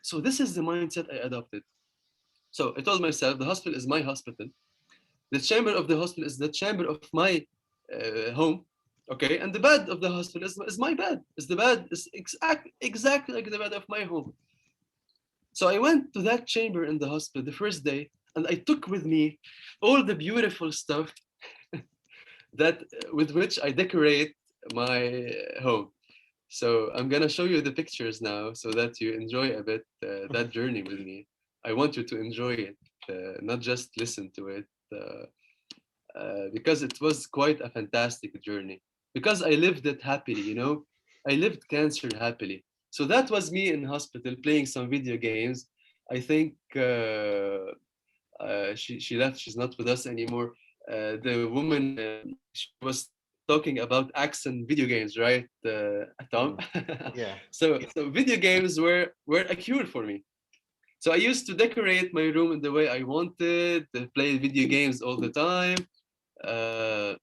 So this is the mindset I adopted. So I told myself the hospital is my hospital. The chamber of the hospital is the chamber of my home. Okay, and the bed of the hospital is my bed. Is the bed is exactly like the bed of my home. So I went to that chamber in the hospital the first day, and I took with me all the beautiful stuff that with which I decorate my home. So I'm gonna show you the pictures now so that you enjoy a bit that journey with me. I want you to enjoy it. not just listen to it, because it was quite a fantastic journey. Because I lived it happily, you know, I lived cancer happily. So that was me in hospital playing some video games. I think she left. She's not with us anymore. The woman, she was talking about accent video games, right, Tom? Mm. Yeah. So video games were a cure for me. So I used to decorate my room in the way I wanted, play video games all the time. Uh,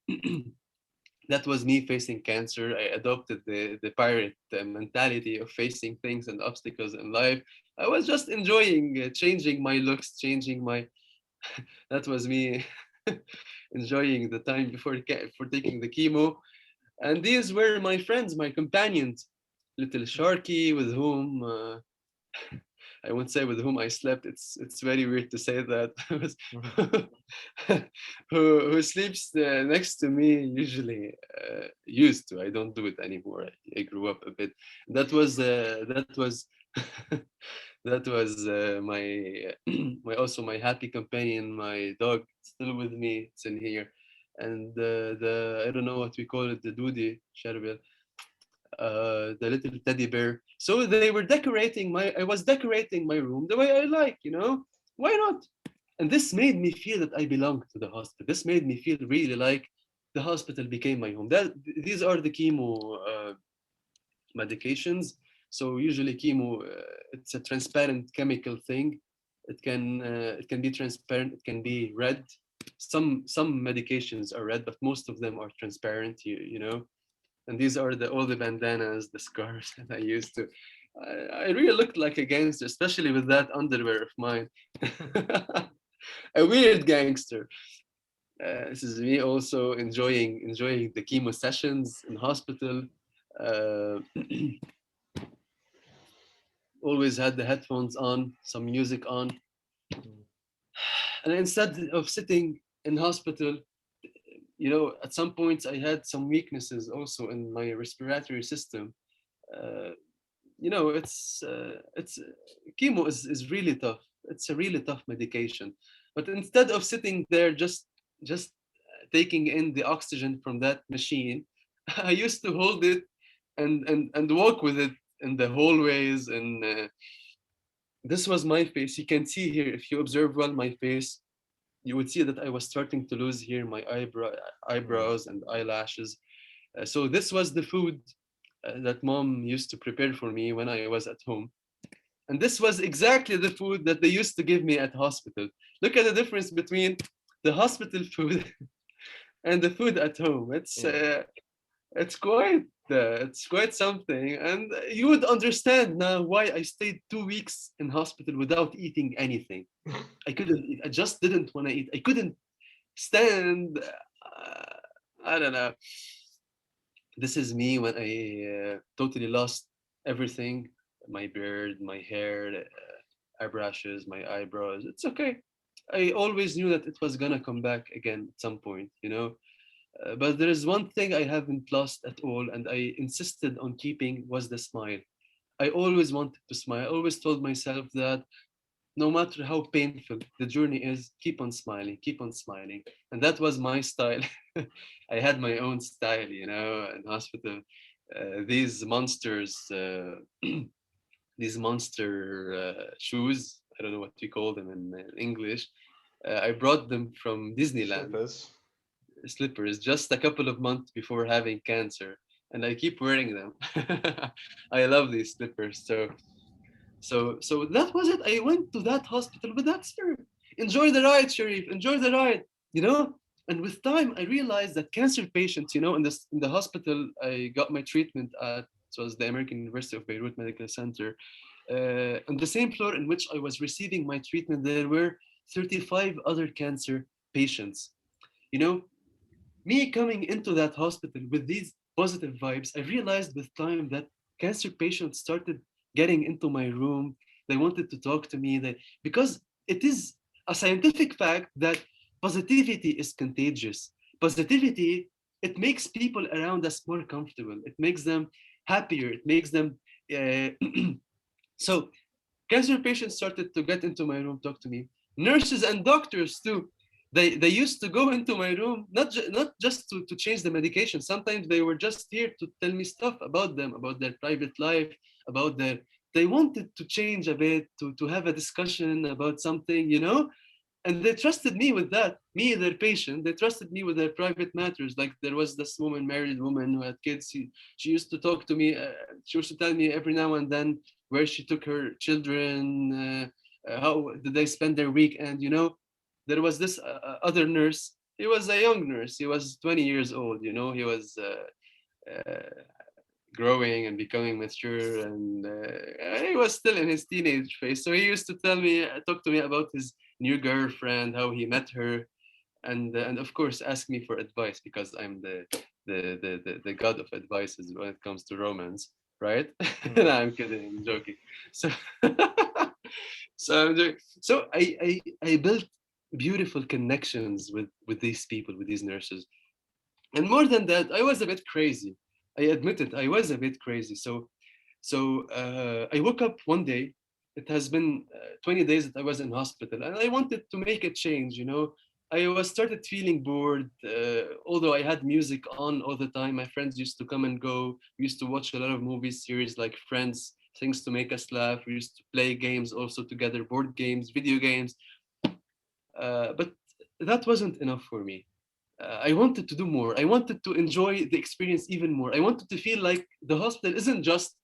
that was me facing cancer. I adopted the pirate mentality of facing things and obstacles in life. I was just enjoying changing my looks, changing my. That was me enjoying the time before taking the chemo. And these were my friends, my companions. Little Sharky, with whom I won't say with whom I slept. It's very weird to say that. Who sleeps next to me usually, used to. I don't do it anymore. I grew up a bit. That was that was my my also my happy companion. My dog still with me. It's in here, and the I don't know what we call it, the Dudi Sherbel, the little teddy bear. So they were decorating my. I was decorating my room the way I like. You know, why not? And this made me feel that I belonged to the hospital. This made me feel really like the hospital became my home. These are the chemo medications. So usually chemo, it's a transparent chemical thing. It can be transparent. It can be red. Some medications are red, but most of them are transparent. You know, and these are all the bandanas, the scarves that I used to. I really looked like a gangster, especially with that underwear of mine. A weird gangster. This is me also enjoying the chemo sessions in hospital. Uh, always had the headphones on, some music on, Mm. and instead of sitting in hospital, you know, at some points I had some weaknesses also in my respiratory system. Uh, you know, it's chemo is really tough. It's a really tough medication. But instead of sitting there just taking in the oxygen from that machine, I used to hold it and walk with it in the hallways. And this was my face. You can see here, if you observe well my face, you would see that I was starting to lose here my Mm. eyebrows and eyelashes. So this was the food that mom used to prepare for me when I was at home. And this was exactly the food that they used to give me at hospital. Look at the difference between the hospital food and the food at home. Yeah. It's quite something, and you would understand now why I stayed 2 weeks in hospital without eating anything. I couldn't eat. I just didn't want to eat. I couldn't stand. I don't know. This is me when I totally lost everything, my beard, my hair, eyebrushes, my eyebrows. It's okay. I always knew that it was gonna come back again at some point, you know. But there is one thing I haven't lost at all, and I insisted on keeping, was the smile. I always wanted to smile. I always told myself that no matter how painful the journey is, keep on smiling. And that was my style. I had my own style, you know, in hospital. These monsters, these monster shoes, I don't know what we call them in English. I brought them from Disneyland, Slippers. slippers, just a couple of months before having cancer. And I keep wearing them. I love these slippers. So that was it. I went to that hospital with that spirit. Enjoy the ride, Sharif. Enjoy the ride. You know. And with time, I realized that cancer patients, you know, in the hospital, I got my treatment at, it was the American University of Beirut Medical Center. On the same floor in which I was receiving my treatment, there were 35 other cancer patients. You know, me coming into that hospital with these positive vibes, I realized with time that cancer patients started getting into my room. They wanted to talk to me. Because it is a scientific fact that positivity is contagious. Positivity, it makes people around us more comfortable. It makes them happier. It makes them. Uh, so cancer patients started to get into my room, talk to me. nurses and doctors too. They used to go into my room, not just to change the medication. Sometimes they were just here to tell me stuff about them, about their private life, about their, they wanted to change a bit, to have a discussion about something, you know? And they trusted me with that, me, their patient. They trusted me with their private matters. Like there was this woman, married woman who had kids. She used to talk to me. She used to tell me every now and then where she took her children, how did they spend their weekend, you know? There was this other nurse. He was a young nurse. He was 20 years old, you know? He was growing and becoming mature, and he was still in his teenage phase. So he used to talk to me about his new girlfriend, how he met her, and of course ask me for advice, because I'm the god of advices when it comes to romance, right? No, I'm kidding, I'm joking. So so I built beautiful connections with these people, with these nurses. And more than that, I was a bit crazy. I admit it, I was a bit crazy. So I woke up one day. It has been 20 days that I was in hospital, and I wanted to make a change. You know, I was started feeling bored. Although I had music on all the time, my friends used to come and go. We used to watch a lot of movies, series like Friends, things to make us laugh. We used to play games also together, board games, video games. But that wasn't enough for me. I wanted to do more. I wanted to enjoy the experience even more. I wanted to feel like the hospital isn't just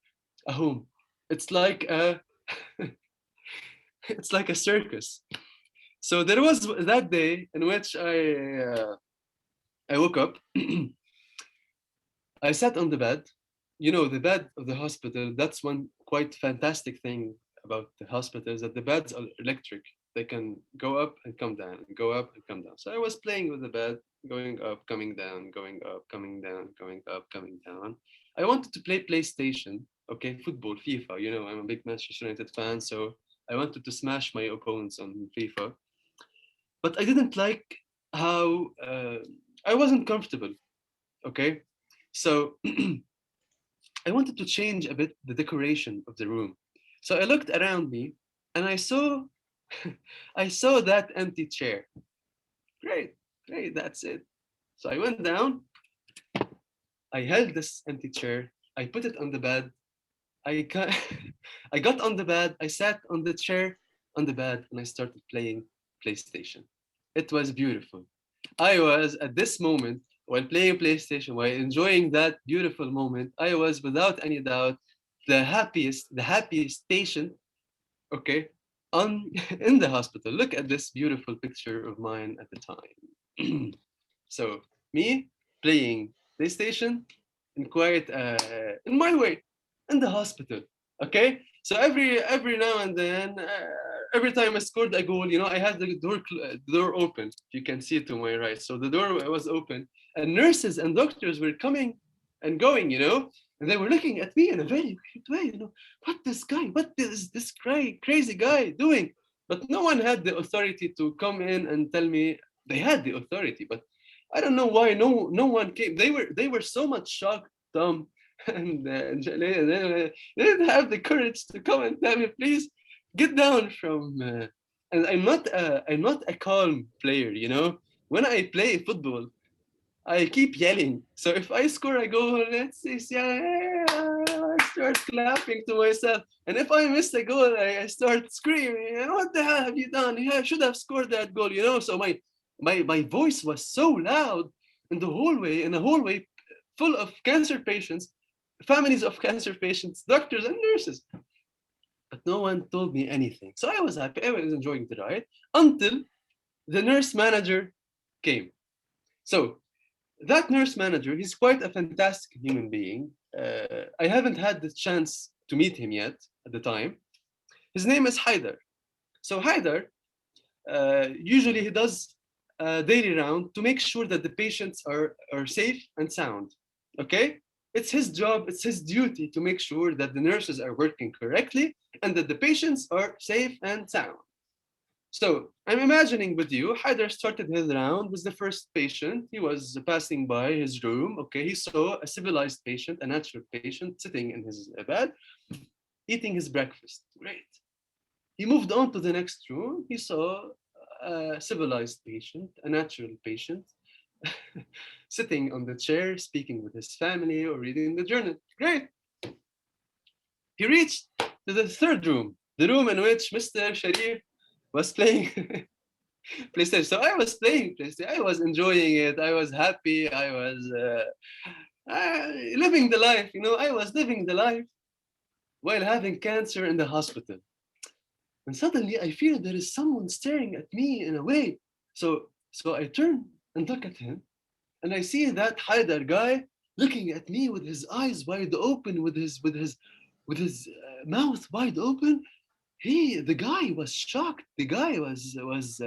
a home. It's like a it's like a circus. So there was that day in which I woke up. I sat on the bed. You know, the bed of the hospital. That's one quite fantastic thing about the hospitals, that the beds are electric. They can go up and come down, and go up and come down. So I was playing with the bed, going up, coming down, going up, coming down, going up, coming down. I wanted to play PlayStation, okay, football, FIFA. You know, I'm a big Manchester United fan, so I wanted to smash my opponents on FIFA. But I didn't like how I wasn't comfortable, okay? So I wanted to change a bit the decoration of the room. So I looked around me and I saw I saw that empty chair. Great, great, that's it. So I went down, I held this empty chair, I put it on the bed, I got, I got on the bed, I sat on the chair on the bed, and I started playing PlayStation. It was beautiful. I was at this moment, while playing PlayStation, while enjoying that beautiful moment, I was without any doubt the happiest patient, okay, on in the hospital. Look at this beautiful picture of mine at the time. So me playing PlayStation in quite in my way in the hospital. Okay, so every now and then, every time I scored a goal, you know, I had the door open. You can see it to my right. So the door was open, and nurses and doctors were coming and going. You know, and they were looking at me in a very weird way. You know, what is this crazy guy doing? But no one had the authority to come in and tell me. They had the authority, but I don't know why no one came. They were so much shocked, Tom, and they didn't have the courage to come and tell me, please get down from. And I'm not a calm player, you know. When I play football, I keep yelling. So if I score a goal, let's say, yeah, I start clapping to myself. And if I miss a goal, I start screaming. And what the hell have you done? Yeah, I should have scored that goal, you know. So my voice was so loud in a hallway full of cancer patients, families of cancer patients, doctors and nurses. But no one told me anything. So I was happy. I was enjoying the ride until the nurse manager came. So that nurse manager, he's quite a fantastic human being. I haven't had the chance to meet him yet at the time. His name is Haider. So Haider, usually he does a daily round to make sure that the patients are safe and sound. Okay? It's his job, it's his duty to make sure that the nurses are working correctly and that the patients are safe and sound. So I'm imagining with you, Haider started his round with the first patient. He was passing by his room. Okay, he saw a civilized patient, a natural patient, sitting in his bed, eating his breakfast. Great. He moved on to the next room. He saw a civilized patient, a natural patient, sitting on the chair, speaking with his family or reading the journal. Great. He reached to the third room, the room in which Mr. Sharif was playing PlayStation. So I was playing PlayStation. I was enjoying it. I was happy. I was living the life. You know, I was living the life while having cancer in the hospital. And suddenly I feel there is someone staring at me in a way. So I turn and look at him, and I see that Haidar guy looking at me with his eyes wide open, with his mouth wide open. The guy was shocked. The guy was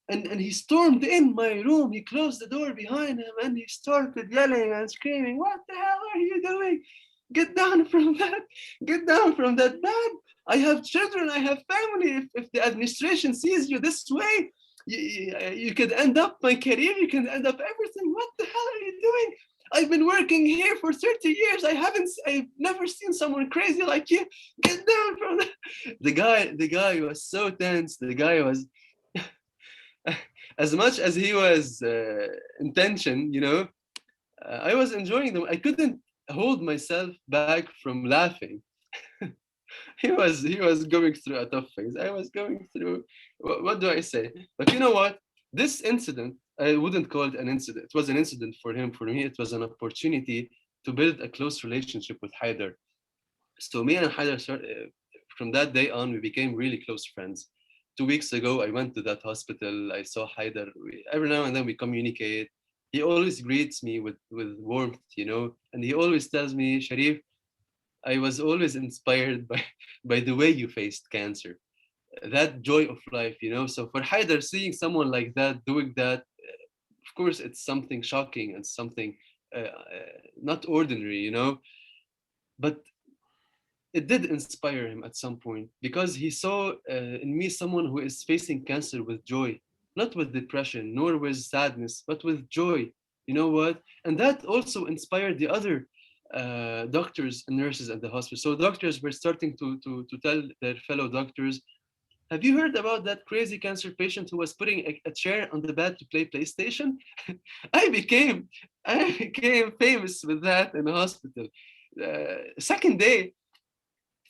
and he stormed in my room. He closed the door behind him and he started yelling and screaming, "What the hell are you doing? Get down from that! Get down from that bed! I have children, I have family. If the administration sees you this way, you could end up my career, you can end up everything. What the hell are you doing? I've been working here for 30 years. I've never seen someone crazy like you. Get down from that." The guy was so tense. The guy was, as much as he was intention, I was enjoying them. I couldn't hold myself back from laughing. He was going through a tough phase. I was going through, what do I say? But you know what? This incident, I wouldn't call it an incident. It was an incident for him. For me, it was an opportunity to build a close relationship with Haider. So me and Haider, from that day on, we became really close friends. 2 weeks ago, I went to that hospital. I saw Haider. Every now and then we communicate. He always greets me with warmth, and he always tells me, "Sharif, I was always inspired by the way you faced cancer, that joy of life." So for Haider, seeing someone like that doing that, of course, it's something shocking and something not ordinary, but it did inspire him at some point because he saw in me someone who is facing cancer with joy, not with depression, nor with sadness, but with joy. You know what? And that also inspired the other doctors and nurses at the hospital. So doctors were starting to tell their fellow doctors, "Have you heard about that crazy cancer patient who was putting a chair on the bed to play PlayStation?" I became I became famous with that in the hospital. Second day,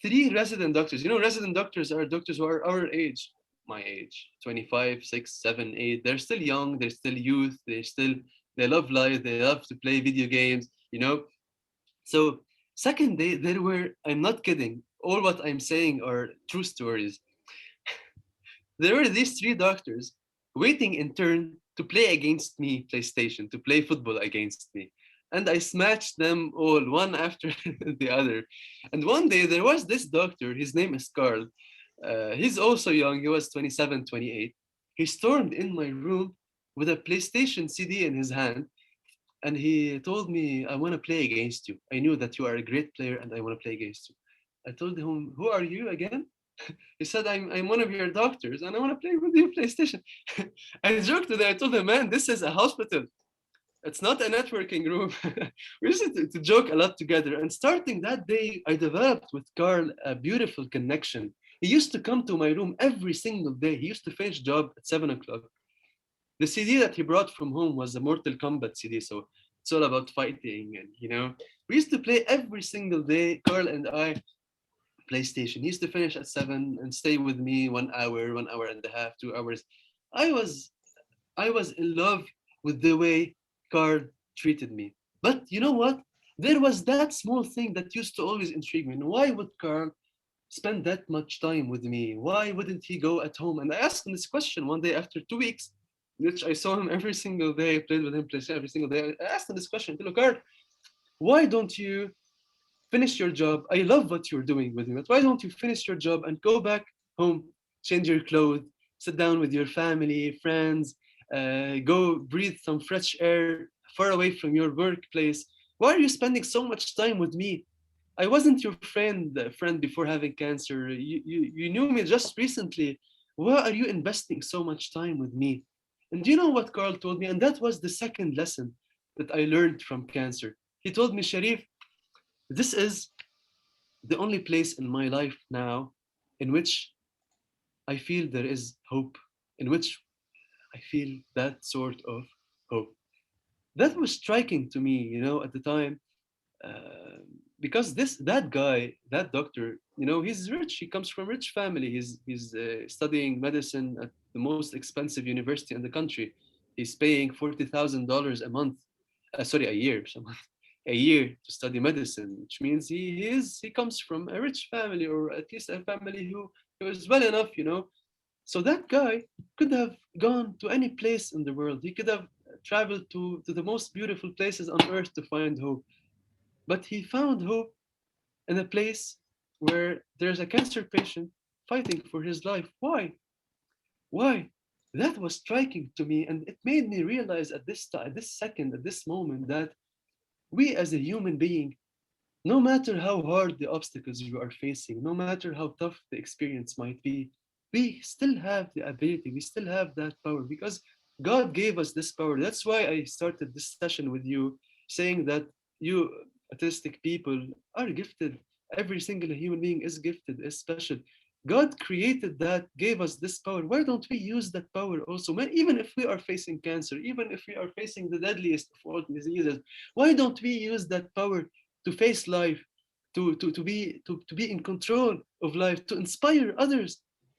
3 resident doctors. Resident doctors are doctors who are our age, my age, 25, 6, 7, 8. They're still young, they're still youth, they love life, they love to play video games. So second day, there were, I'm not kidding, all what I'm saying are true stories. There were these 3 doctors waiting in turn to play against me, PlayStation, to play football against me. And I smashed them all, one after the other. And one day there was this doctor, his name is Carl. He's also young, he was 27, 28. He stormed in my room with a PlayStation CD in his hand. And he told me, "I want to play against you. I knew that you are a great player and I want to play against you." I told him, "Who are you again?" He said, I'm one of your doctors and I want to play with you PlayStation. I joked with him. I told him, "Man, this is a hospital. It's not a networking room." We used to joke a lot together. And starting that day, I developed with Carl a beautiful connection. He used to come to my room every single day. He used to finish job at 7 o'clock. The CD that he brought from home was a Mortal Kombat CD. So it's all about fighting. And, we used to play every single day, Carl and I, PlayStation. He used to finish at 7 and stay with me 1 hour, 1 hour and a half, 2 hours. I was I was in love with the way Carl treated me. But you know what? There was that small thing that used to always intrigue me. Why would Carl spend that much time with me? Why wouldn't he go at home? And I asked him this question one day after 2 weeks, which I saw him every single day, played with him, PlayStation every single day. I asked him this question, "Look, Carl, why don't you finish your job? I love what you're doing with me, but why don't you finish your job and go back home, change your clothes, sit down with your family, friends, go breathe some fresh air far away from your workplace? Why are you spending so much time with me? I wasn't your friend before having cancer. You knew me just recently. Why are you investing so much time with me?" And do you know what Carl told me? And that was the second lesson that I learned from cancer. He told me, "Sharif, this is the only place in my life now in which I feel there is hope, in which I feel that sort of hope. That was striking to me, at the time, uh, because that guy, that doctor, he's rich. He comes from a rich family. He's studying medicine at the most expensive university in the country. He's paying $40,000 a month, sorry, a year, a year to study medicine, which means he comes from a rich family, or at least a family who is well enough, So that guy could have gone to any place in the world. He could have traveled to the most beautiful places on earth to find hope. But he found hope in a place where there's a cancer patient fighting for his life. Why? Why? That was striking to me, and it made me realize at this time, at this second, at this moment, that we as a human being, no matter how hard the obstacles you are facing, no matter how tough the experience might be, we still have the ability, we still have that power because God gave us this power. That's why I started this session with you saying that you autistic people are gifted. Every single human being is gifted, is special. God created that, gave us this power. Why don't we use that power also? Even if we are facing cancer, even if we are facing the deadliest of all diseases, why don't we use that power to face life, to be in control of life, to inspire others?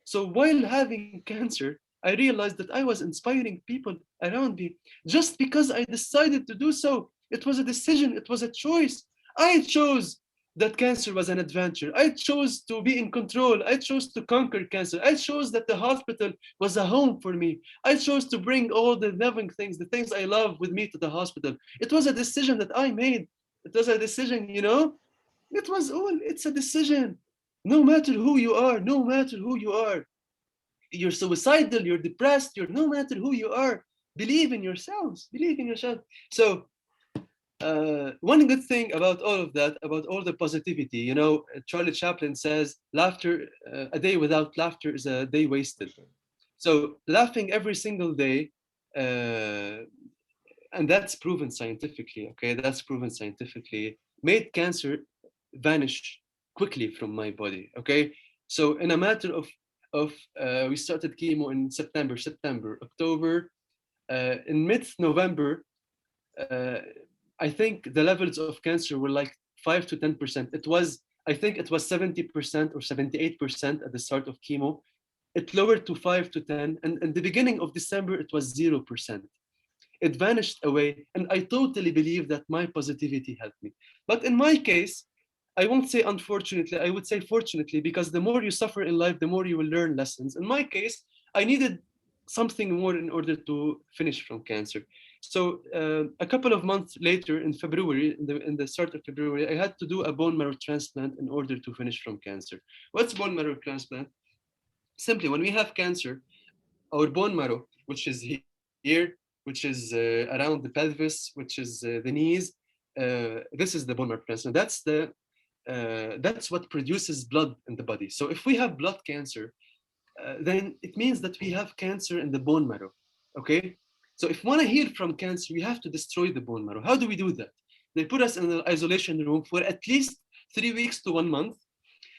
So while having cancer, I realized that I was inspiring people around me just because I decided to do so. It was a decision, it was a choice. I chose that cancer was an adventure. I chose to be in control. I chose to conquer cancer. I chose that the hospital was a home for me. I chose to bring all the loving things, the things I love with me to the hospital. It was a decision that I made. It was a decision, it's a decision. No matter who you are, no matter who you are, you're suicidal, you're depressed, no matter who you are, believe in yourselves, believe in yourself. So one good thing about all of that, about all the positivity, Charlie Chaplin says, laughter, a day without laughter is a day wasted. So laughing every single day, and that's proven scientifically, okay? That's proven scientifically, made cancer vanish quickly from my body, okay? So in a matter of we started chemo in September, October, in mid-November, uh, I think the levels of cancer were like 5 to 10%. I think it was 70% or 78% at the start of chemo. It lowered to 5 to 10. And in the beginning of December, it was 0%. It vanished away. And I totally believe that my positivity helped me. But in my case, I won't say unfortunately, I would say fortunately, because the more you suffer in life, the more you will learn lessons. In my case, I needed something more in order to finish from cancer. So a couple of months later, in February, in the start of February, I had to do a bone marrow transplant in order to finish from cancer. What's bone marrow transplant? Simply, when we have cancer, our bone marrow, which is here, which is around the pelvis, which is the knees, this is the bone marrow transplant. That's what produces blood in the body. So if we have blood cancer, then it means that we have cancer in the bone marrow. Okay? So if we want to heal from cancer, we have to destroy the bone marrow. How do we do that? They put us in an isolation room for at least 3 weeks to 1 month.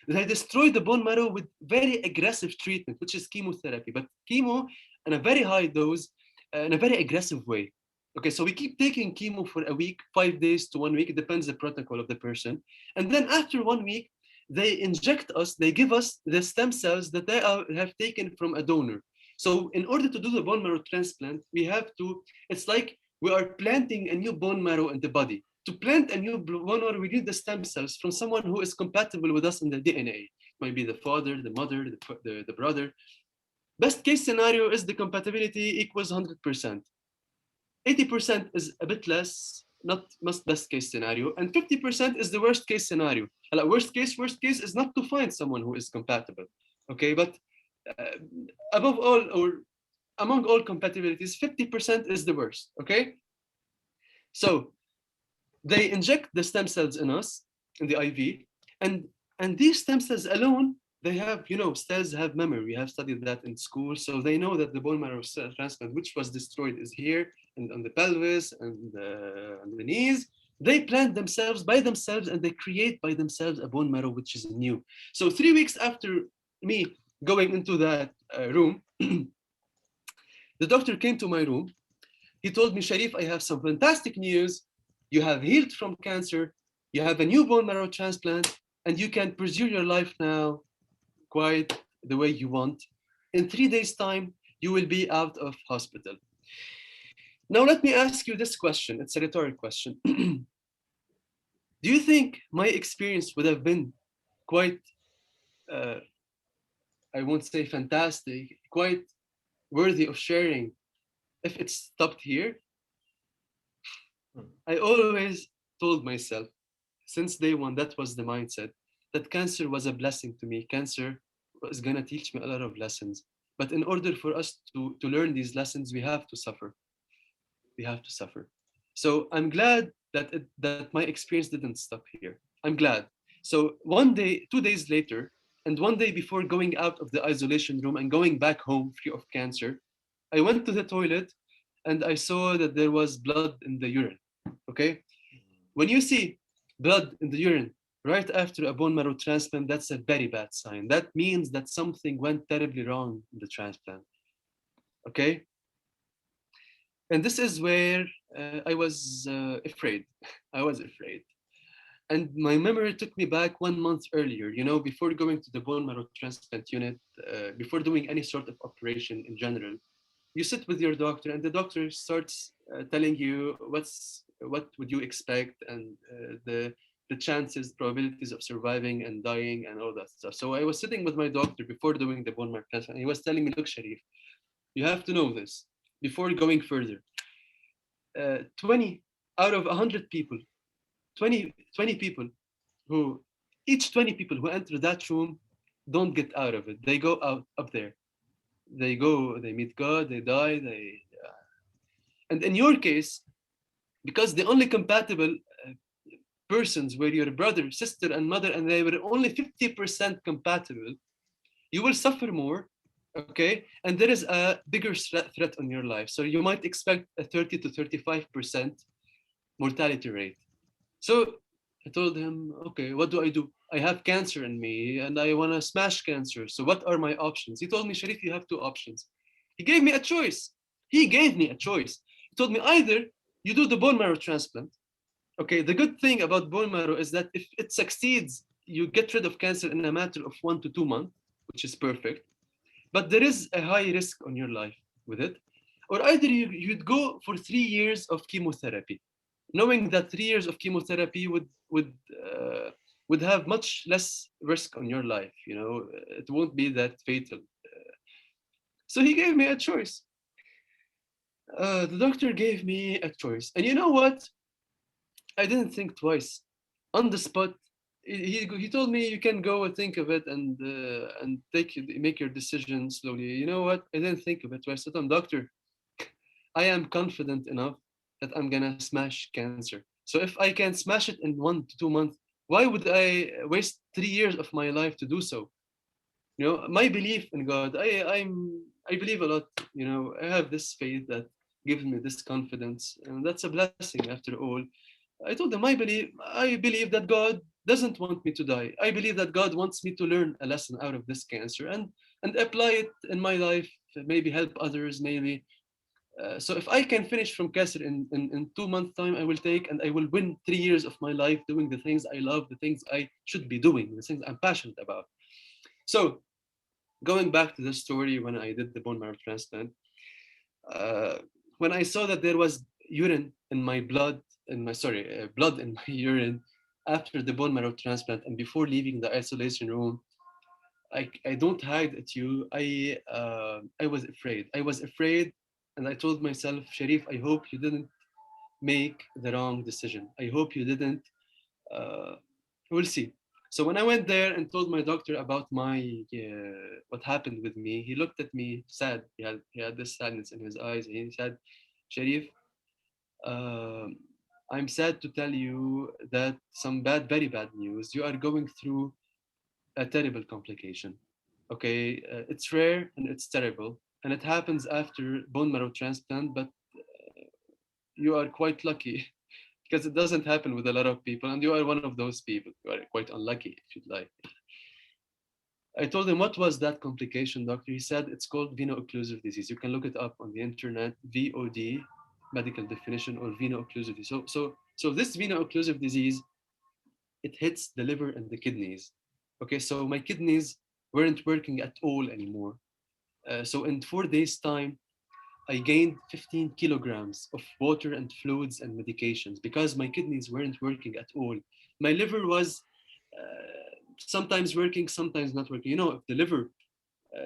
They destroy the bone marrow with very aggressive treatment, which is chemotherapy, but chemo in a very high dose, in a very aggressive way. Okay, so we keep taking chemo for a week, 5 days to 1 week. It depends the protocol of the person. And then after 1 week, they inject us, they give us the stem cells that have taken from a donor. So in order to do the bone marrow transplant, it's like we are planting a new bone marrow in the body. To plant a new bone marrow, we need the stem cells from someone who is compatible with us in the DNA. It might be the father, the mother, the brother. Best case scenario is the compatibility equals 100%. 80% is a bit less, not best case scenario, and 50% is the worst case scenario. Worst case is not to find someone who is compatible. Okay, but uh, above all, or among all compatibilities, 50% is the worst. Okay, so they inject the stem cells in us in the IV, and these stem cells alone, they have, cells have memory. We have studied that in school, so they know that the bone marrow cell transplant, which was destroyed, is here and on the pelvis and the knees. They plant themselves by themselves, and they create by themselves a bone marrow which is new. So 3 weeks after me going into that room, The doctor came to my room. He told me, Sharif, I have some fantastic news. You have healed from cancer. You have a new bone marrow transplant, and you can pursue your life now quite the way you want. In 3 days' time, you will be out of hospital. Now, let me ask you this question. It's a rhetorical question. Do you think my experience would have been quite, uh, I won't say fantastic, quite worthy of sharing if it stopped here? I always told myself, since day one, that was the mindset, that cancer was a blessing to me. Cancer was going to teach me a lot of lessons. But in order for us to learn these lessons, we have to suffer. We have to suffer. So I'm glad that my experience didn't stop here. I'm glad. So one day, 2 days later, and one day before going out of the isolation room and going back home free of cancer, I went to the toilet and I saw that there was blood in the urine. Okay? When you see blood in the urine right after a bone marrow transplant, that's a very bad sign. That means that something went terribly wrong in the transplant. Okay? And this is where I was afraid. I was afraid. And my memory took me back 1 month earlier, before going to the bone marrow transplant unit, before doing any sort of operation in general. You sit with your doctor, and the doctor starts telling you what would you expect, and the chances, probabilities of surviving and dying, and all that stuff. So I was sitting with my doctor before doing the bone marrow transplant, and he was telling me, "Look, Sharif, you have to know this before going further. 20 out of 100 people, 20 people who, each 20 people who enter that room don't get out of it. They go out up there. They go, they meet God, they die, and in your case, because the only compatible persons were your brother, sister, and mother, and they were only 50% compatible, you will suffer more, okay? And there is a bigger threat on your life. So you might expect a 30 to 35% mortality rate. So I told him, okay, what do I do? I have cancer in me and I want to smash cancer. So what are my options? He told me, Sharif, you have two options. He gave me a choice. He gave me a choice. He told me, either you do the bone marrow transplant. Okay, the good thing about bone marrow is that if it succeeds, you get rid of cancer in a matter of 1 to 2 months, which is perfect. But there is a high risk on your life with it. Or either you'd go for 3 years of chemotherapy, knowing that 3 years of chemotherapy would have much less risk on your life. It won't be that fatal. So he gave me a choice. The doctor gave me a choice, and you know what? I didn't think twice. On the spot, he told me, you can go and think of it and make your decision slowly. You know what? I didn't think of it twice. I said, doctor, I am confident enough that I'm gonna smash cancer. So if I can smash it in 1 to 2 months, why would I waste 3 years of my life to do so? My belief in God, I believe a lot. I have this faith that gives me this confidence, and that's a blessing after all. I told them, I believe that God doesn't want me to die. I believe that God wants me to learn a lesson out of this cancer and apply it in my life, maybe help others, maybe. So if I can finish from cancer in 2 months' time, I will take, and I will win 3 years of my life doing the things I love, the things I should be doing, the things I'm passionate about. So going back to the story, when I did the bone marrow transplant, uh, when I saw that there was urine in my blood, blood in my urine after the bone marrow transplant and before leaving the isolation room, I don't hide at you. I was afraid. I was afraid, and I told myself, Sharif, I hope you didn't make the wrong decision. I hope you didn't. Uh, we'll see. So when I went there and told my doctor about what happened with me, he looked at me sad. He had this sadness in his eyes. And he said, Sharif, um, I'm sad to tell you that very bad news. You are going through a terrible complication. Okay, it's rare and it's terrible, and it happens after bone marrow transplant, but you are quite lucky because it doesn't happen with a lot of people, and you are one of those people. You are quite unlucky, if you'd like. I told him, what was that complication, doctor? He said, it's called veno-occlusive disease. You can look it up on the internet, VOD, medical definition, or veno-occlusive disease. So this veno-occlusive disease, it hits the liver and the kidneys. Okay, so my kidneys weren't working at all anymore. So in 4 days' time, I gained 15 kilograms of water and fluids and medications because my kidneys weren't working at all. My liver was sometimes working, sometimes not working. You know, if the liver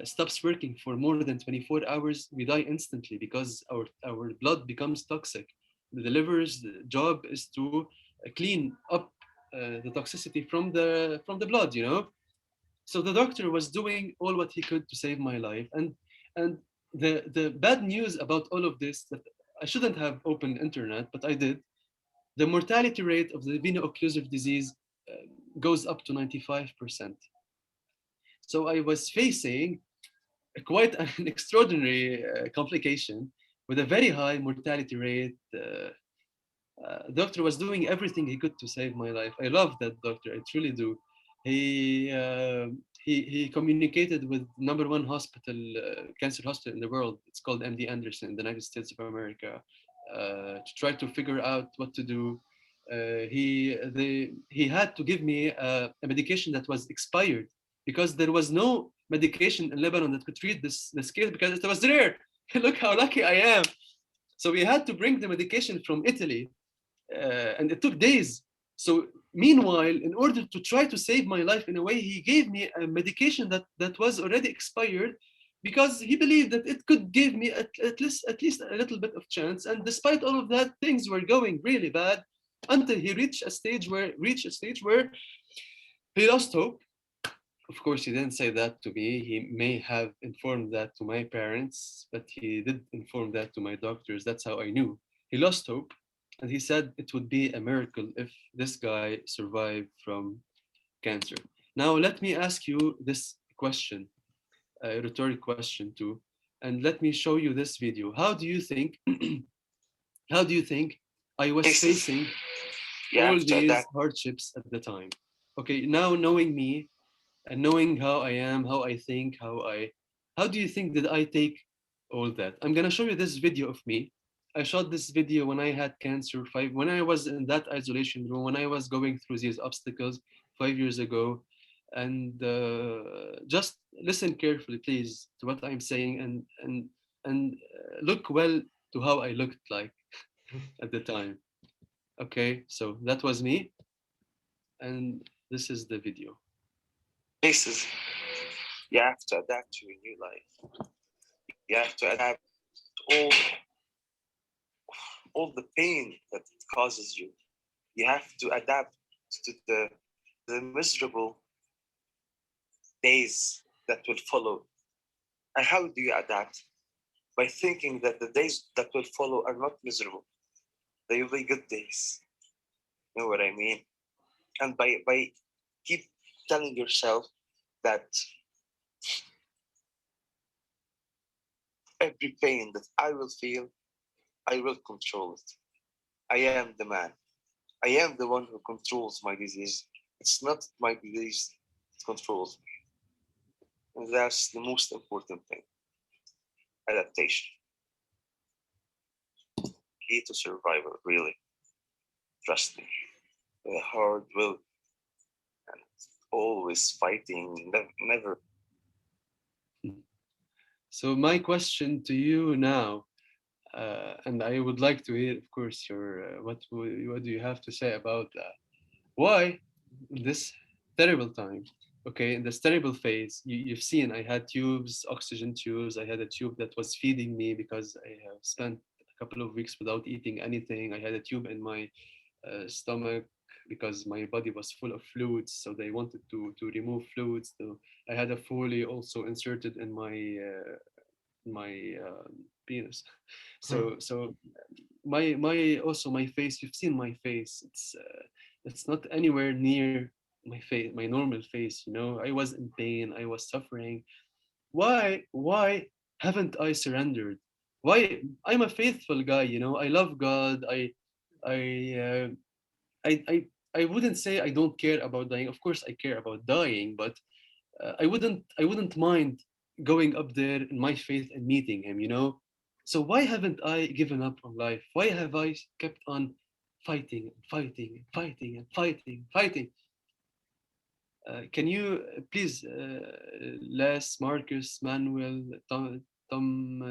stops working for more than 24 hours, we die instantly because our blood becomes toxic. The liver's job is to clean up the toxicity from the blood, you know. So the doctor was doing all what he could to save my life, and the bad news about all of this, that I shouldn't have opened internet, but I did. The mortality rate of the veno-occlusive disease goes up to 95%. So I was facing quite an extraordinary complication with a very high mortality rate. Doctor was doing everything he could to save my life. I love that doctor. I truly do. He communicated with number one hospital, cancer hospital in the world. It's called MD Anderson in the United States of America, to try to figure out what to do. He had to give me a medication that was expired because there was no medication in Lebanon that could treat this case because it was rare. Look how lucky I am. So we had to bring the medication from Italy, and it took days. So meanwhile, in order to try to save my life in a way, he gave me a medication that was already expired because he believed that it could give me at least a little bit of chance. And despite all of that, things were going really bad until he reached a stage where he lost hope. Of course, he didn't say that to me. He may have informed that to my parents, but he did inform that to my doctors. That's how I knew. He lost hope, and he said it would be a miracle if this guy survived from cancer. Now, let me ask you this question, a rhetoric question too, and let me show you this video. How do you think? How do you think I was facing all these hardships at the time? Okay, now knowing me, and knowing how I am, how I think, how do you think did I take all that? I'm gonna show you this video of me. I shot this video when I had cancer when I was in that isolation room, when I was going through these obstacles 5 years ago. And just listen carefully, please, to what I'm saying, and look well to how I looked like at the time. Okay, so that was me, and this is the video. Places you have to adapt to your new life. You have to adapt all the pain that it causes you. You have to adapt to the miserable days that will follow. And how do you adapt? By thinking that the days that will follow are not miserable. They will be good days. You know what I mean? And by keep telling yourself that every pain that I will feel, I will control it. I am the man. I am the one who controls my disease. It's not my disease that controls me. And that's the most important thing. Adaptation. Key to survival, really. Trust me. With a hard will and always fighting, never. So my question to you now, and I would like to hear, of course, your what do you have to say about that? Why this terrible time? Okay, in this terrible phase, you've seen I had tubes, oxygen tubes. I had a tube that was feeding me because I have spent a couple of weeks without eating anything. I had a tube in my stomach because my body was full of fluids, so they wanted to remove fluids. So I had a Foley also inserted in my penis. So my also my face. You've seen my face. It's not anywhere near my face, my normal face. You know, I was in pain. I was suffering. Why haven't I surrendered? Why? I'm a faithful guy. You know, I love God. I uh, I I wouldn't say I don't care about dying. Of course, I care about dying, but I wouldn't mind going up there in my faith and meeting him, you know. So why haven't I given up on life? Why have I kept on fighting and fighting and fighting and fighting, fighting? Can you please, Les, Marcus, Manuel, Tom,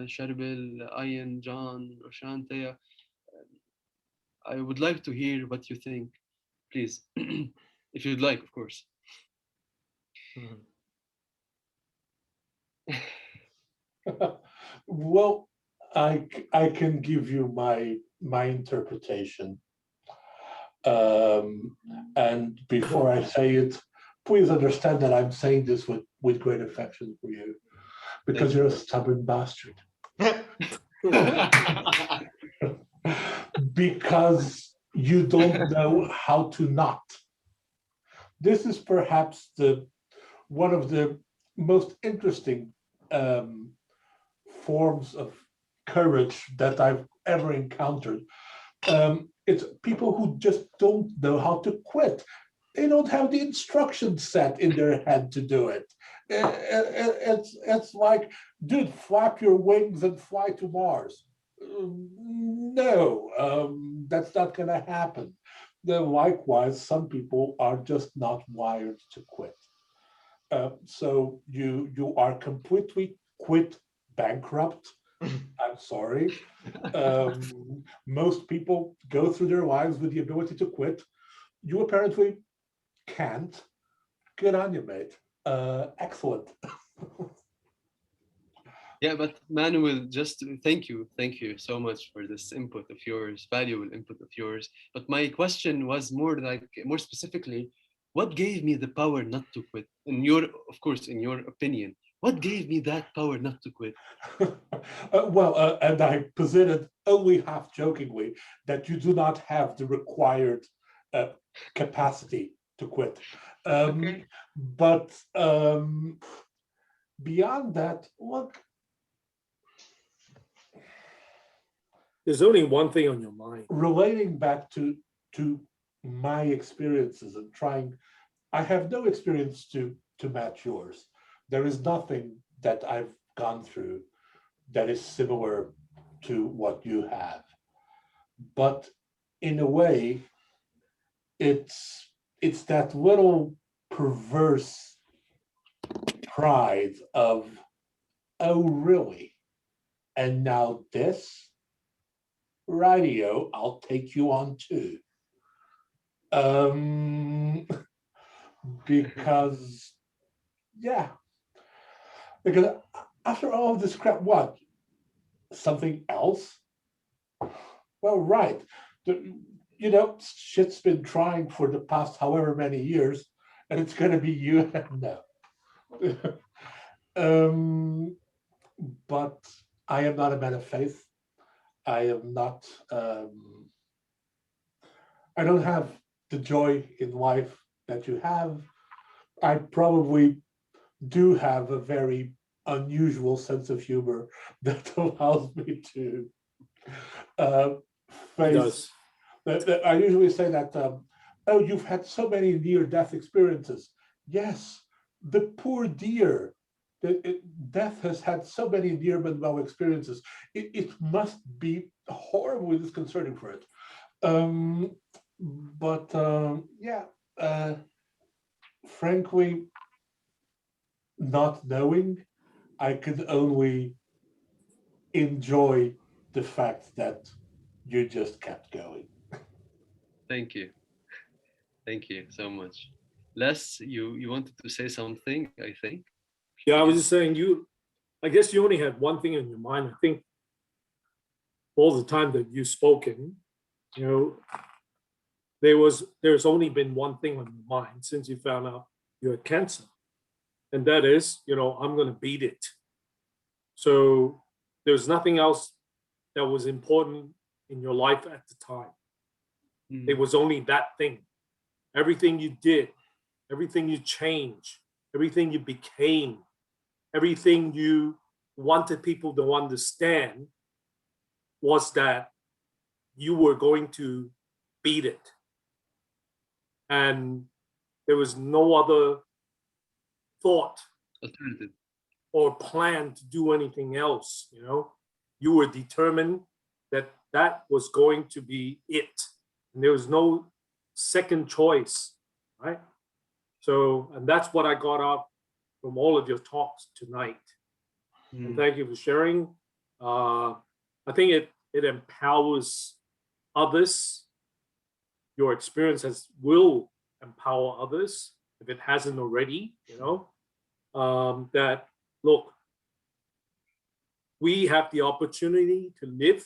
Sherbil, Ian, John, Roshantea, I would like to hear what you think, please, if you'd like, of course. Well, I can give you my interpretation. And before I say it, please understand that I'm saying this with great affection for you, because you're a stubborn bastard. Because you don't know how to not. This is perhaps one of the most interesting forms of courage that I've ever encountered. It's people who just don't know how to quit. They don't have the instruction set in their head to do it. It's like, dude, flap your wings and fly to Mars. No, that's not going to happen. Then likewise, some people are just not wired to quit. So you are completely quit bankrupt. I'm sorry. Most people go through their lives with the ability to quit. You apparently can't. Good on you, mate. Excellent. Yeah, but Manuel, just thank you so much for this input of yours, valuable input of yours. But my question was more specifically, what gave me the power not to quit? Of course, in your opinion, what gave me that power not to quit? And I posited only half jokingly that you do not have the required capacity to quit. Okay. But beyond that, look, there's only one thing on your mind. Relating back to my experiences and trying, I have no experience to match yours. There is nothing that I've gone through that is similar to what you have. But in a way, it's that little perverse pride of, oh, really? And now this? Radio, I'll take you on too. Because, yeah. Because after all of this crap, what? Something else? Well, right. Shit's been trying for the past however many years, and it's going to be you. No. But I am not a man of faith. I am not, I don't have the joy in life that you have. I probably do have a very unusual sense of humor that allows me to face. I usually say that, oh, you've had so many near-death experiences. Yes, the poor dear. Death has had so many near-death experiences. It must be horribly disconcerting for it. Frankly, not knowing, I could only enjoy the fact that you just kept going. Thank you so much. Les, you wanted to say something, I think. Yeah, I was just saying, I guess you only had one thing in your mind. I think all the time that you've spoken, there's only been one thing on your mind since you found out you had cancer. And that is, I'm going to beat it. So there's nothing else that was important in your life at the time. It was only that thing. Everything you did, everything you changed, everything you became, everything you wanted people to understand was that you were going to beat it. And there was no other thought Alternative. or plan to do anything else. You were determined that that was going to be it, and there was no second choice, right? So, and that's what I got out from all of your talks tonight. And thank you for sharing. I think it empowers others. Your experience will empower others if it hasn't already. That look, we have the opportunity to live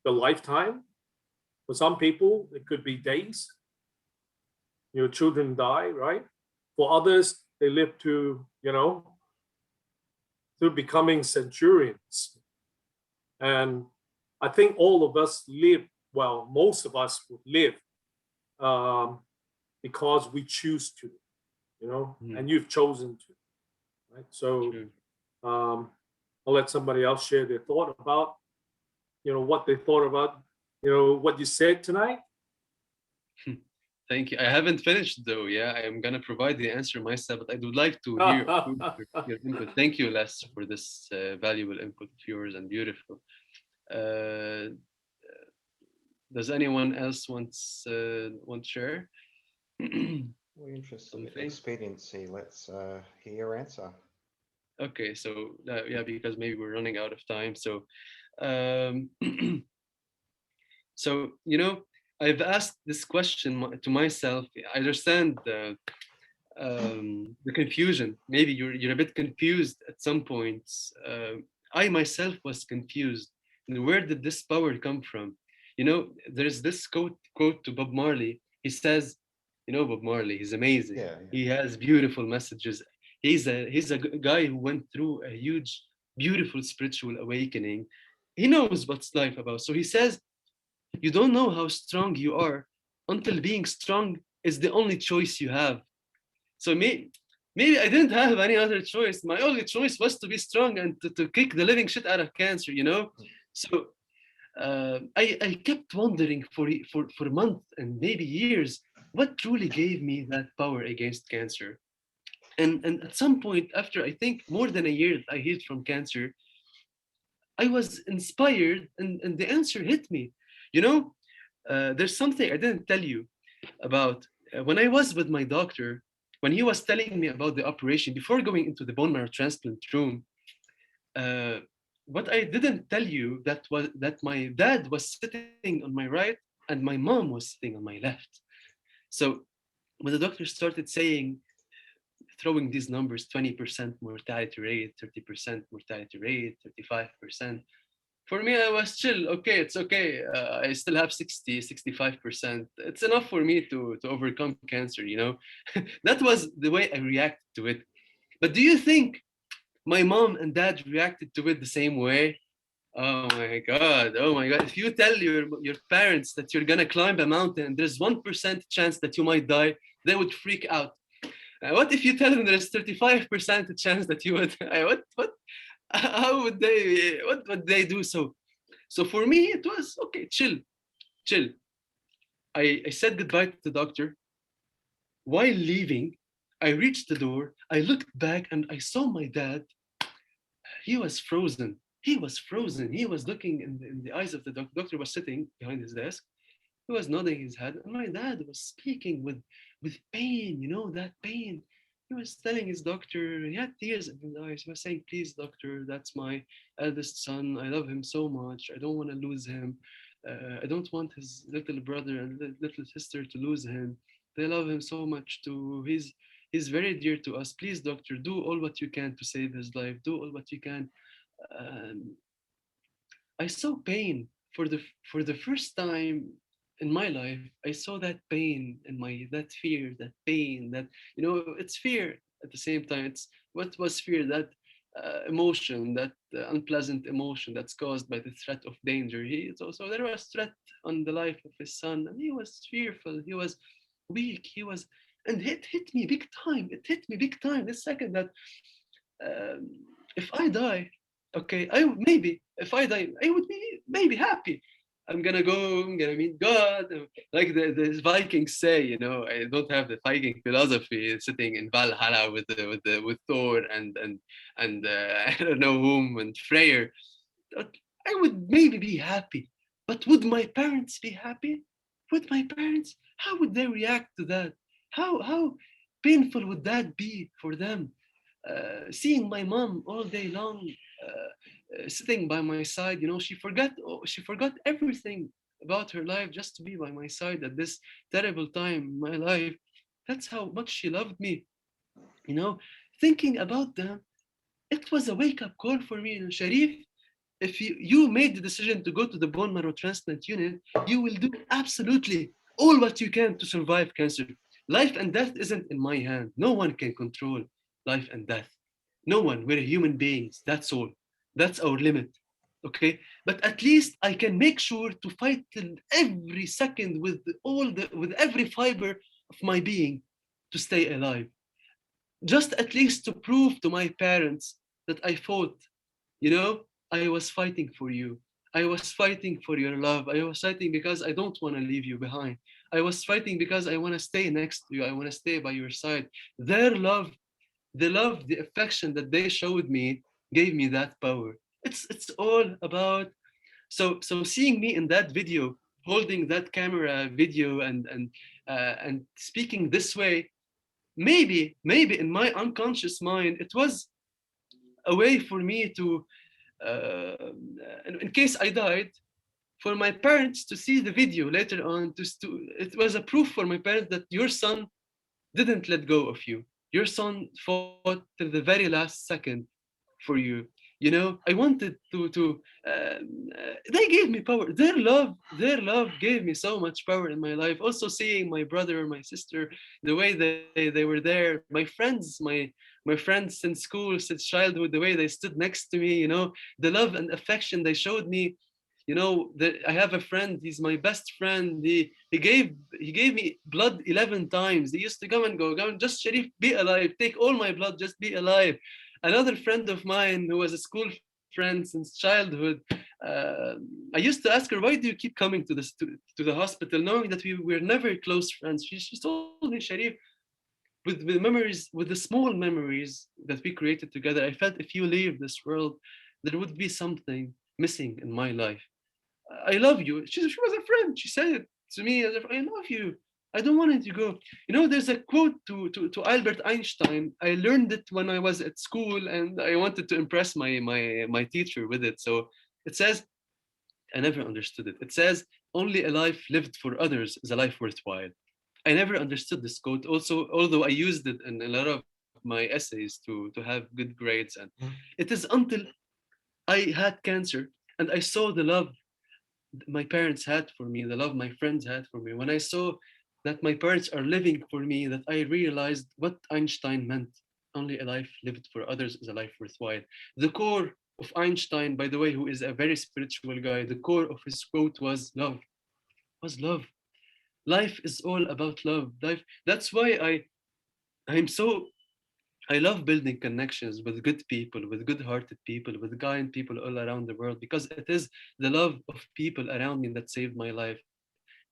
the lifetime. For some people, it could be days. Your children die, right? For others, they live to becoming centurions. And I think all of us live, well, most of us would live because we choose to, and you've chosen to, right? So I'll let somebody else share their thought about, what they thought about, what you said tonight. Thank you. I haven't finished though. Yeah, I am gonna provide the answer myself, but I would like to hear your input. Thank you, Les, for this valuable input of yours and beautiful. Does anyone else want to share? We're interested in expediency. Let's hear your answer. Okay, so yeah, because maybe we're running out of time. So, so I've asked this question to myself. I understand the confusion. Maybe you're a bit confused at some points. I myself was confused. And where did this power come from? There's this quote to Bob Marley. He says, Bob Marley, he's amazing. Yeah. He has beautiful messages. He's a guy who went through a huge, beautiful spiritual awakening. He knows what's life about. So he says, you don't know how strong you are until being strong is the only choice you have. So maybe I didn't have any other choice. My only choice was to be strong and to kick the living shit out of cancer, So I kept wondering for months and maybe years, what truly gave me that power against cancer? And at some point, after I think more than a year I healed from cancer, I was inspired and the answer hit me. There's something I didn't tell you about. When I was with my doctor, when he was telling me about the operation, before going into the bone marrow transplant room, what I didn't tell you was that my dad was sitting on my right and my mom was sitting on my left. So when the doctor started throwing these numbers, 20% mortality rate, 30% mortality rate, 35%. For me, I was chill. Okay, it's okay. I still have 65%. It's enough for me to overcome cancer, That was the way I reacted to it. But do you think my mom and dad reacted to it the same way? Oh my God. If you tell your parents that you're going to climb a mountain and there's 1% chance that you might die, they would freak out. What if you tell them there's 35% chance that you would? How would they? What would they do? So for me, it was okay. Chill. I said goodbye to the doctor. While leaving, I reached the door. I looked back and I saw my dad. He was frozen. He was looking in the eyes of the doctor. Doctor was sitting behind his desk. He was nodding his head, and my dad was speaking with pain, that pain. He was telling his doctor, he had tears in his eyes. He was saying, please, doctor, that's my eldest son. I love him so much. I don't want to lose him. I don't want his little brother and little sister to lose him. They love him so much too. He's very dear to us. Please, doctor, do all what you can to save his life. Do all what you can. I saw pain for the first time in my life. I saw that pain in that fear, that pain, that it's fear at the same time. It's what was fear, that emotion, that unpleasant emotion that's caused by the threat of danger. So there was threat on the life of his son, and he was fearful. He was weak. And it hit me big time. It hit me big time. The second that if I die, okay, if I die, I would be maybe happy. I'm gonna go, I'm gonna meet God. Like the Vikings say, you know, I don't have the Viking philosophy sitting in Valhalla with Thor and I don't know whom and Freyr. But I would maybe be happy, but would my parents be happy? Would my parents? How would they react to that? How painful would that be for them? Seeing my mom all day long, sitting by my side, you know, she forgot everything about her life just to be by my side at this terrible time in my life. That's how much she loved me. You know, thinking about them, it was a wake-up call for me. You know, Sharif, if you made the decision to go to the bone marrow transplant unit, you will do absolutely all what you can to survive cancer. Life and death isn't in my hand. No one can control life and death. No one. We're human beings. That's all. That's our limit. Okay. But at least I can make sure to fight till every second with every fiber of my being to stay alive. Just at least to prove to my parents that I fought. You know, I was fighting for you. I was fighting for your love. I was fighting because I don't want to leave you behind. I was fighting because I want to stay next to you. I want to stay by your side. Their love, the love, the affection that they showed me gave me that power. It's all about so seeing me in that video, holding that camera video and speaking this way, maybe in my unconscious mind, it was a way for me to uh, in case I died, for my parents to see the video later on. It was a proof for my parents that your son didn't let go of you. Your son fought till the very last second for you. You know, I wanted to. They gave me power. Their love gave me so much power in my life. Also, seeing my brother, my sister, the way they were there, my friends, my friends since school, since childhood, the way they stood next to me. You know, the love and affection they showed me. You know, I have a friend. He's my best friend. He gave me blood 11 times. He used to come and go, just Sharif, be alive. Take all my blood, just be alive. Another friend of mine who was a school friend since childhood, uh, I used to ask her, why do you keep coming to the hospital, knowing that we were never close friends? She told me, Sharif, with the memories, with the small memories that we created together, I felt if you leave this world, there would be something missing in my life. I love you. She was a friend. She said it to me as if I love you. I don't want it to go. You know, there's a quote to Albert Einstein. I learned it when I was at school and I wanted to impress my teacher with it. So it says, I never understood it. It says, only a life lived for others is a life worthwhile. I never understood this quote. Also, although I used it in a lot of my essays to have good grades. And it is until I had cancer and I saw the love my parents had for me, the love my friends had for me, when I saw that my parents are living for me, that I realized what Einstein meant. Only a life lived for others is a life worthwhile. The core of Einstein, by the way, who is a very spiritual guy, the core of his quote was love. Was love. Life is all about love. Life. That's why I'm so I love building connections with good people, with good-hearted people, with kind people all around the world, because it is the love of people around me that saved my life.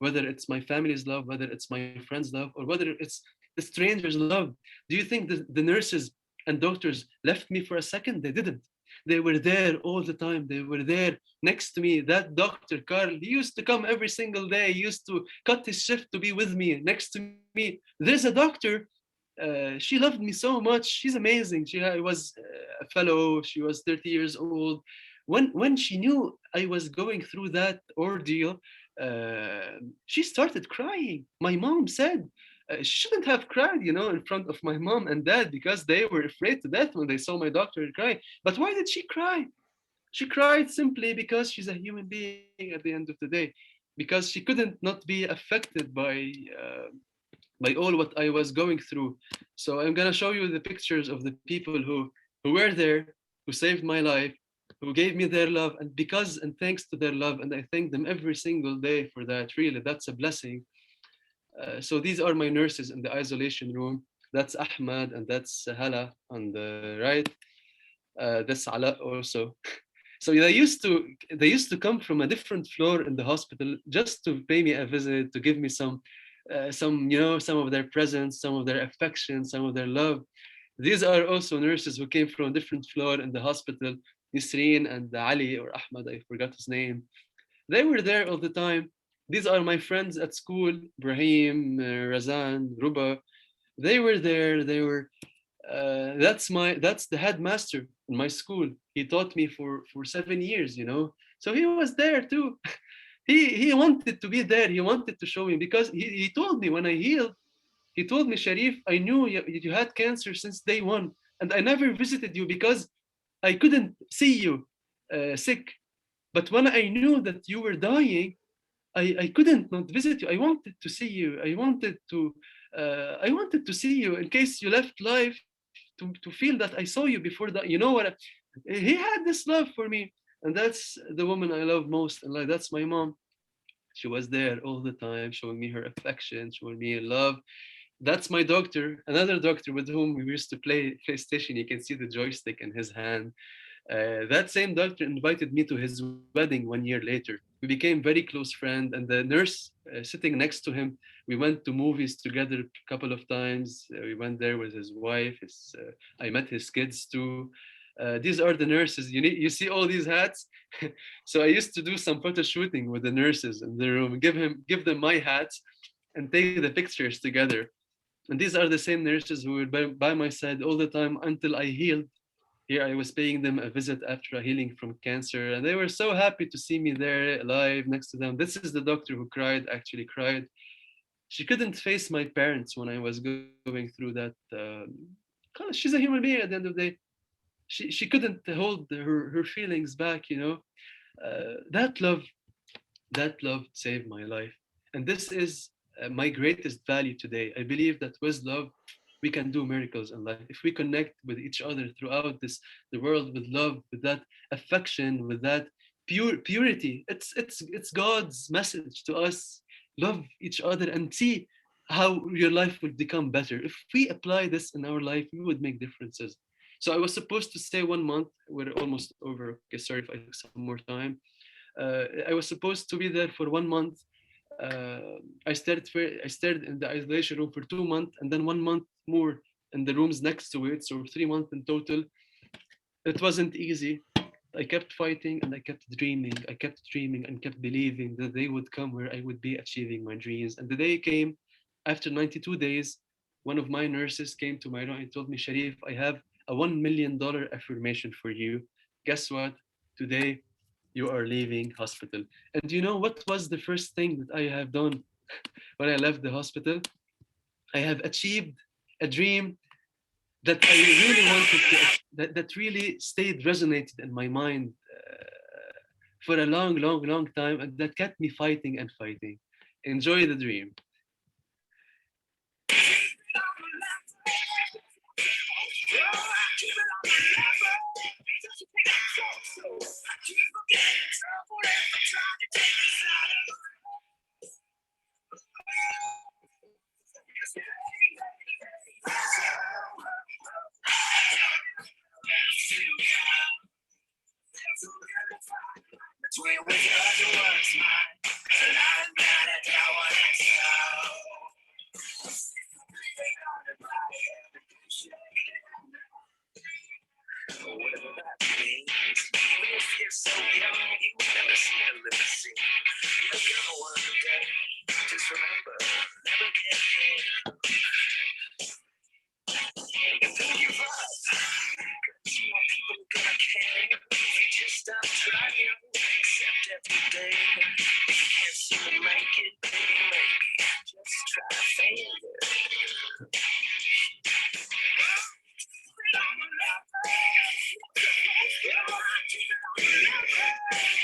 Whether it's my family's love, whether it's my friend's love, or whether it's the stranger's love. Do you think the nurses and doctors left me for a second? They didn't. They were there all the time. They were there next to me. That doctor, Carl, he used to come every single day. He used to cut his shift to be with me, next to me. There's a doctor she loved me so much. She's amazing. She was a fellow. She was 30 years old. When she knew I was going through that ordeal, she started crying. My mom said she shouldn't have cried, you know, in front of my mom and dad because they were afraid to death when they saw my doctor cry. But why did she cry? She cried simply because she's a human being at the end of the day, because she couldn't not be affected by all what I was going through. So I'm gonna show you the pictures of the people who were there, who saved my life, who gave me their love, and because and thanks to their love, and I thank them every single day for that. Really, that's a blessing. So these are my nurses in the isolation room. That's Ahmad and that's Hala on the right. That's Ala also. So they used to come from a different floor in the hospital just to pay me a visit, to give me some of their presence, some of their affection, some of their love. These are also nurses who came from a different floor in the hospital. Yusreen and Ali or Ahmad, I forgot his name. They were there all the time. These are my friends at school, Brahim, Razan, Ruba. They were there. That's the headmaster in my school. He taught me for 7 years, So he was there too. He wanted to be there. He wanted to show me because he told me when I healed, he told me, Sharif, I knew you had cancer since day one, and I never visited you because I couldn't see you sick. But when I knew that you were dying, I couldn't not visit you. I wanted to see you. I wanted to see you in case you left life to feel that I saw you before that. You know what? He had this love for me, and that's the woman I love most. And like that's my mom. She was there all the time, showing me her affection, showing me love. That's my doctor, another doctor with whom we used to play PlayStation. You can see the joystick in his hand. That same doctor invited me to his wedding 1 year later. We became very close friends, and the nurse sitting next to him, we went to movies together a couple of times. We went there with his wife. I met his kids too. These are the nurses. You see all these hats. So I used to do some photo shooting with the nurses in the room, give them my hats, and take the pictures together. And these are the same nurses who were by my side all the time until I healed. Here I was paying them a visit after healing from cancer, and they were so happy to see me there alive next to them. This is the doctor who actually cried. She couldn't face my parents when I was going through that. She's a human being at the end of the day. She couldn't hold her feelings back. That love saved my life. And this is my greatest value today. I believe that with love, we can do miracles in life. If we connect with each other throughout the world with love, with that affection, with that purity, it's God's message to us. Love each other and see how your life will become better. If we apply this in our life, we would make differences. So I was supposed to stay 1 month. We're almost over. Okay, sorry if I took some more time. I was supposed to be there for 1 month. I stayed in the isolation room for 2 months, and then 1 month more in the rooms next to it, so 3 months in total. It wasn't easy. I kept fighting and I kept dreaming. I kept dreaming and kept believing that the day would come where I would be achieving my dreams. And the day came. After 92 days, one of my nurses came to my room and told me, Sharif, I have a $1 million affirmation for you. Guess what? Today, you are leaving hospital. And you know what was the first thing that I have done when I left the hospital? I have achieved a dream that I really wanted that really stayed resonated in my mind for a long, long, long time, and that kept me fighting and fighting. Enjoy the dream.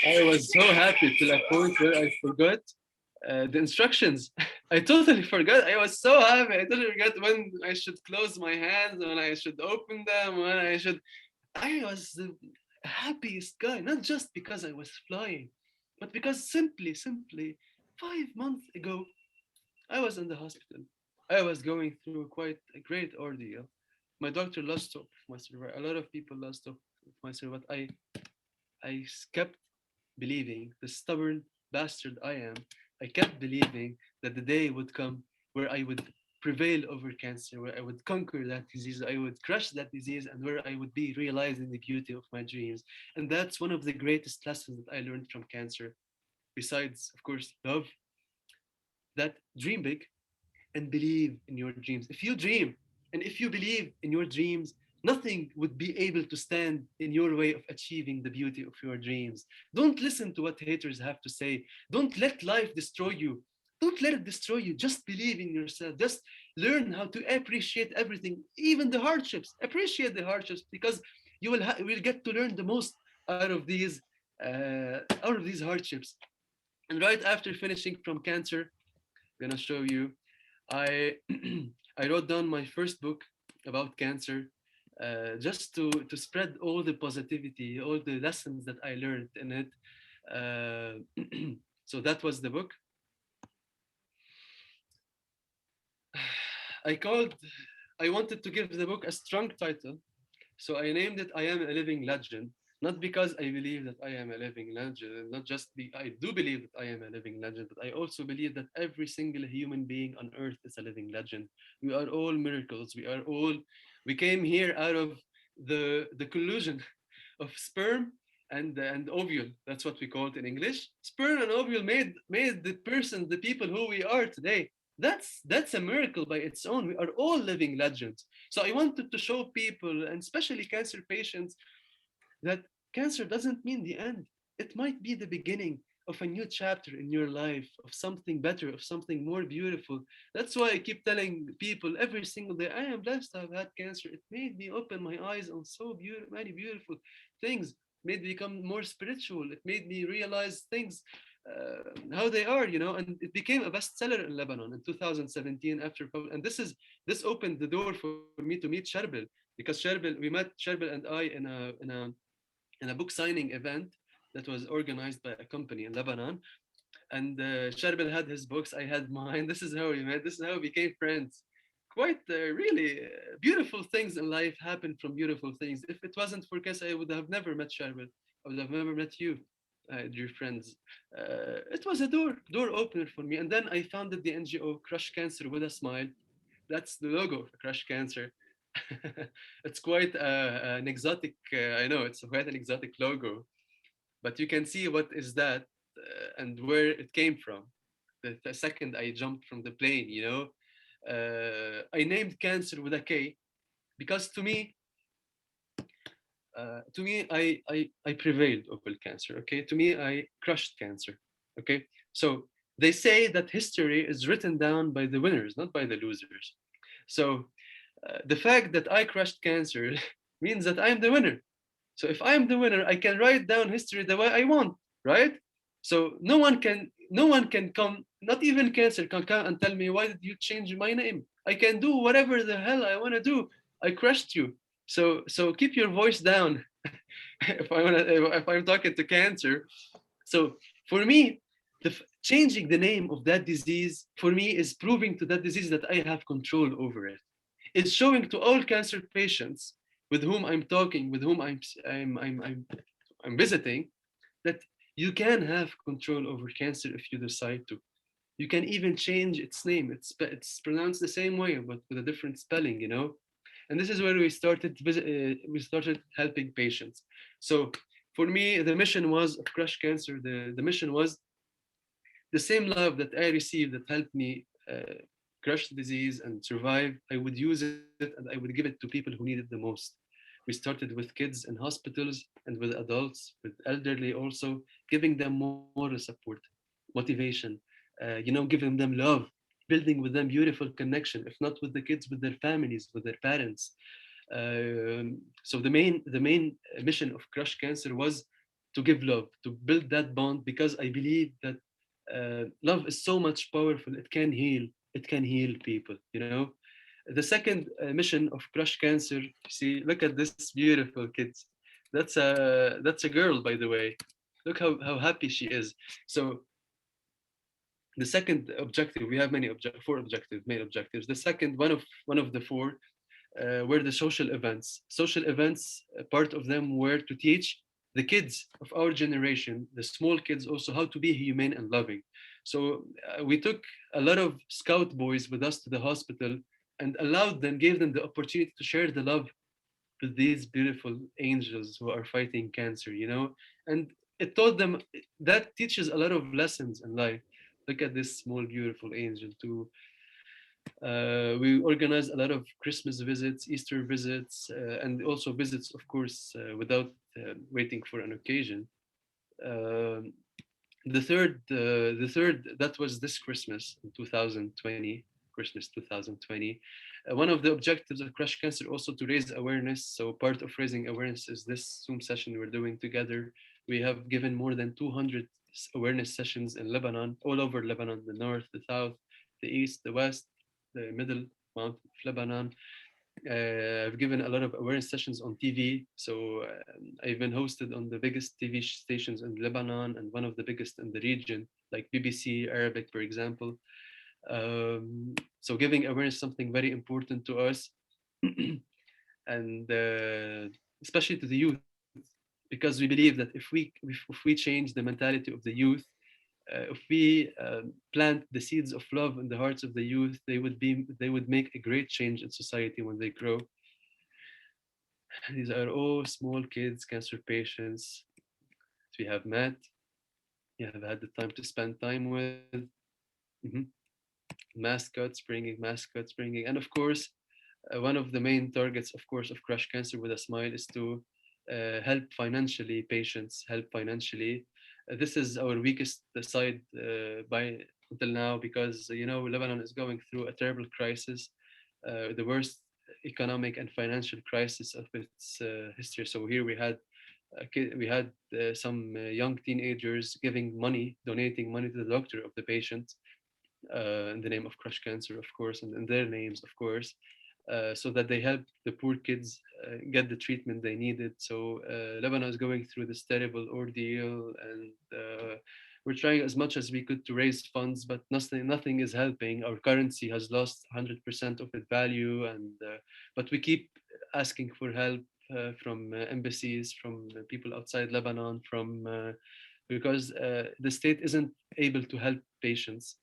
I was so happy to the point where I forgot the instructions. I totally forgot. I was so happy. I totally forgot when I should close my hands, when I should open them, when I should. I was the happiest guy, not just because I was flying, but because simply, 5 months ago, I was in the hospital. I was going through quite a great ordeal. My doctor lost hope of my survival. A lot of people lost hope of my survival. But kept believing, the stubborn bastard I am, I kept believing that the day would come where I would prevail over cancer, where I would conquer that disease, I would crush that disease, and where I would be realizing the beauty of my dreams. And that's one of the greatest lessons that I learned from cancer, besides, of course, love, that dream big and believe in your dreams. If you dream and if you believe in your dreams, nothing would be able to stand in your way of achieving the beauty of your dreams. Don't listen to what haters have to say. Don't let life destroy you. Don't let it destroy you. Just believe in yourself. Just learn how to appreciate everything, even the hardships. Appreciate the hardships, because you will get to learn the most out of these hardships. And right after finishing from cancer, I'm gonna show you. I I wrote down my first book about cancer, just to spread all the positivity, all the lessons that I learned in it. Uh, so that was the book. I wanted to give the book a strong title, so I named it I Am a Living Legend. Not because I believe that I am a living legend, not just I do believe that I am a living legend, but I also believe that every single human being on earth is a living legend. We are all miracles. We came here out of the collusion of sperm and ovule. That's what we call it in English. Sperm and ovule made the people who we are today. That's a miracle by its own. We are all living legends. So I wanted to show people, and especially cancer patients, that cancer doesn't mean the end. It might be the beginning of a new chapter in your life, of something better, of something more beautiful. That's why I keep telling people every single day, I am blessed to have had cancer. It made me open my eyes on many beautiful things. It made me become more spiritual. It made me realize things, how they are, and it became a bestseller in Lebanon in 2017 and this opened the door for me to meet Sherbil, because we met Sherbil and I in a book signing event that was organized by a company in Lebanon. And Sherbil had his books, I had mine. This is how we met. This is how we became friends. Quite really beautiful things in life happen from beautiful things. If it wasn't for Kaiss, I would have never met Sherbil. I would have never met you, dear friends. It was a door opener for me. And then I founded the NGO Crush Cancer with a Smile. That's the logo of Crush Cancer. It's quite an exotic, I know it's quite an exotic logo, but you can see what is that and where it came from. The second I jumped from the plane, I named cancer with a K because to me, I prevailed over cancer. Okay, to me, I crushed cancer. Okay, so they say that history is written down by the winners, not by the losers. So the fact that I crushed cancer means that I'm the winner. So if I'm the winner, I can write down history the way I want, right? So no one can come, not even cancer can come and tell me, why did you change my name? I can do whatever the hell I want to do. I crushed you. So keep your voice down. If I'm talking to cancer. So for me, changing the name of that disease for me is proving to that disease that I have control over it. It's showing to all cancer patients with whom I'm talking, with whom I'm visiting, that you can have control over cancer if you decide to. You can even change its name. It's pronounced the same way, but with a different spelling, And this is where we started helping patients. So for me, the mission was of Crush Cancer. The mission was the same love that I received that helped me crush the disease and survive. I would use it and I would give it to people who need it the most. We started with kids in hospitals and with adults, with elderly also, giving them moral support, motivation, giving them love, building with them beautiful connection, if not with the kids, with their families, with their parents. So the main mission of Crush Cancer was to give love, to build that bond, because I believe that love is so much powerful. It can heal people. The second mission of Crush Cancer. See, look at this beautiful kid. That's a girl, by the way. Look how happy she is. So the second objective, we have four objectives, main objectives. The second one of the four were the social events. Social events, part of them were to teach the kids of our generation, the small kids also, how to be humane and loving. So we took a lot of scout boys with us to the hospital and allowed them, gave them the opportunity to share the love with these beautiful angels who are fighting cancer, you know? And it taught them, that teaches a lot of lessons in life. Look at this small, beautiful angel too. We organized a lot of Christmas visits, Easter visits, and also visits, of course, without waiting for an occasion. Um, the third that was this Christmas in 2020, Christmas 2020. One of the objectives of Crush Cancer also to raise awareness. So part of raising awareness is this Zoom session we're doing together. We have given more than 200 awareness sessions in Lebanon, all over Lebanon, the north, the south, the east, the west, the middle mountain of Lebanon. I've given a lot of awareness sessions on TV. So I've been hosted on the biggest TV stations in Lebanon and one of the biggest in the region, like BBC Arabic, for example. So giving awareness is something very important to us, and especially to the youth, because we believe that if we change the mentality of the youth, if we plant the seeds of love in the hearts of the youth, they would make a great change in society when they grow. These are all small kids, cancer patients we have met, we have had the time to spend time with. Mhm. Mascots bringing, and of course, one of the main targets, of course, of Crush Cancer with a Smile is to help financially patients, help financially. This is our weakest side by until now, because Lebanon is going through a terrible crisis, the worst economic and financial crisis of its history. So here we had some young teenagers donating money to the doctor of the patient, in the name of Crush Cancer, of course, and in their names, of course, so that they help the poor kids get the treatment they needed. So Lebanon is going through this terrible ordeal, and we're trying as much as we could to raise funds, but nothing is helping. Our currency has lost 100% of its value, and but we keep asking for help from embassies, from people outside Lebanon, because the state isn't able to help patients,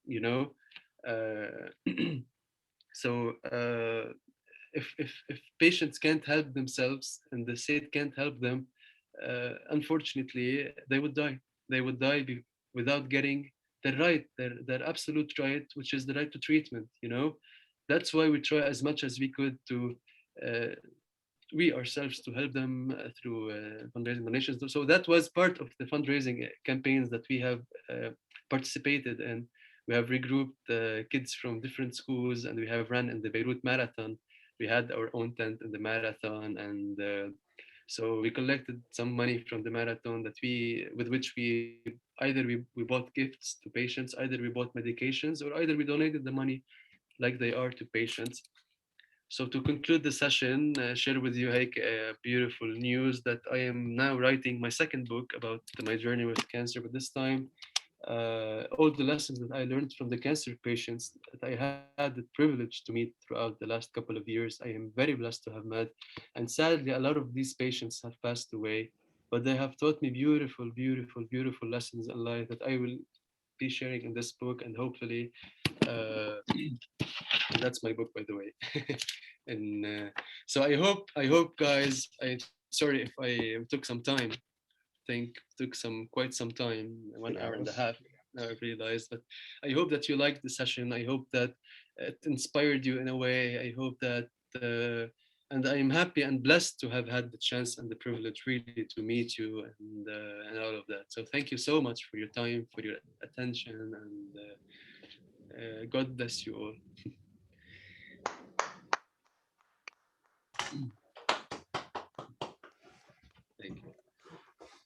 you know. Uh, so if patients can't help themselves and the state can't help them, unfortunately, they would die without getting their absolute right, which is the right to treatment. That's why we try as much as we could to we ourselves to help them through fundraising donations. So that was part of the fundraising campaigns that we have participated in. We have regrouped kids from different schools, and we have run in the Beirut Marathon. We had our own tent in the marathon, and so we collected some money from the marathon with which we either we bought gifts to patients, either we bought medications, or either we donated the money like they are to patients. So to conclude the session, share with you, Haik, beautiful news that I am now writing my second book about my journey with cancer, but this time all the lessons that I learned from the cancer patients that I had the privilege to meet throughout the last couple of years. I am very blessed to have met. And sadly, a lot of these patients have passed away, but they have taught me beautiful, beautiful, beautiful lessons in life that I will be sharing in this book, and hopefully, and that's my book, by the way. And so I hope, guys, I'm sorry if I took some time. Think took quite some time, 1 hour and a half. Now I realized, but I hope that you liked the session. I hope that it inspired you in a way. I hope that, and I am happy and blessed to have had the chance and the privilege really to meet you, and all of that. So thank you so much for your time, for your attention, and God bless you all.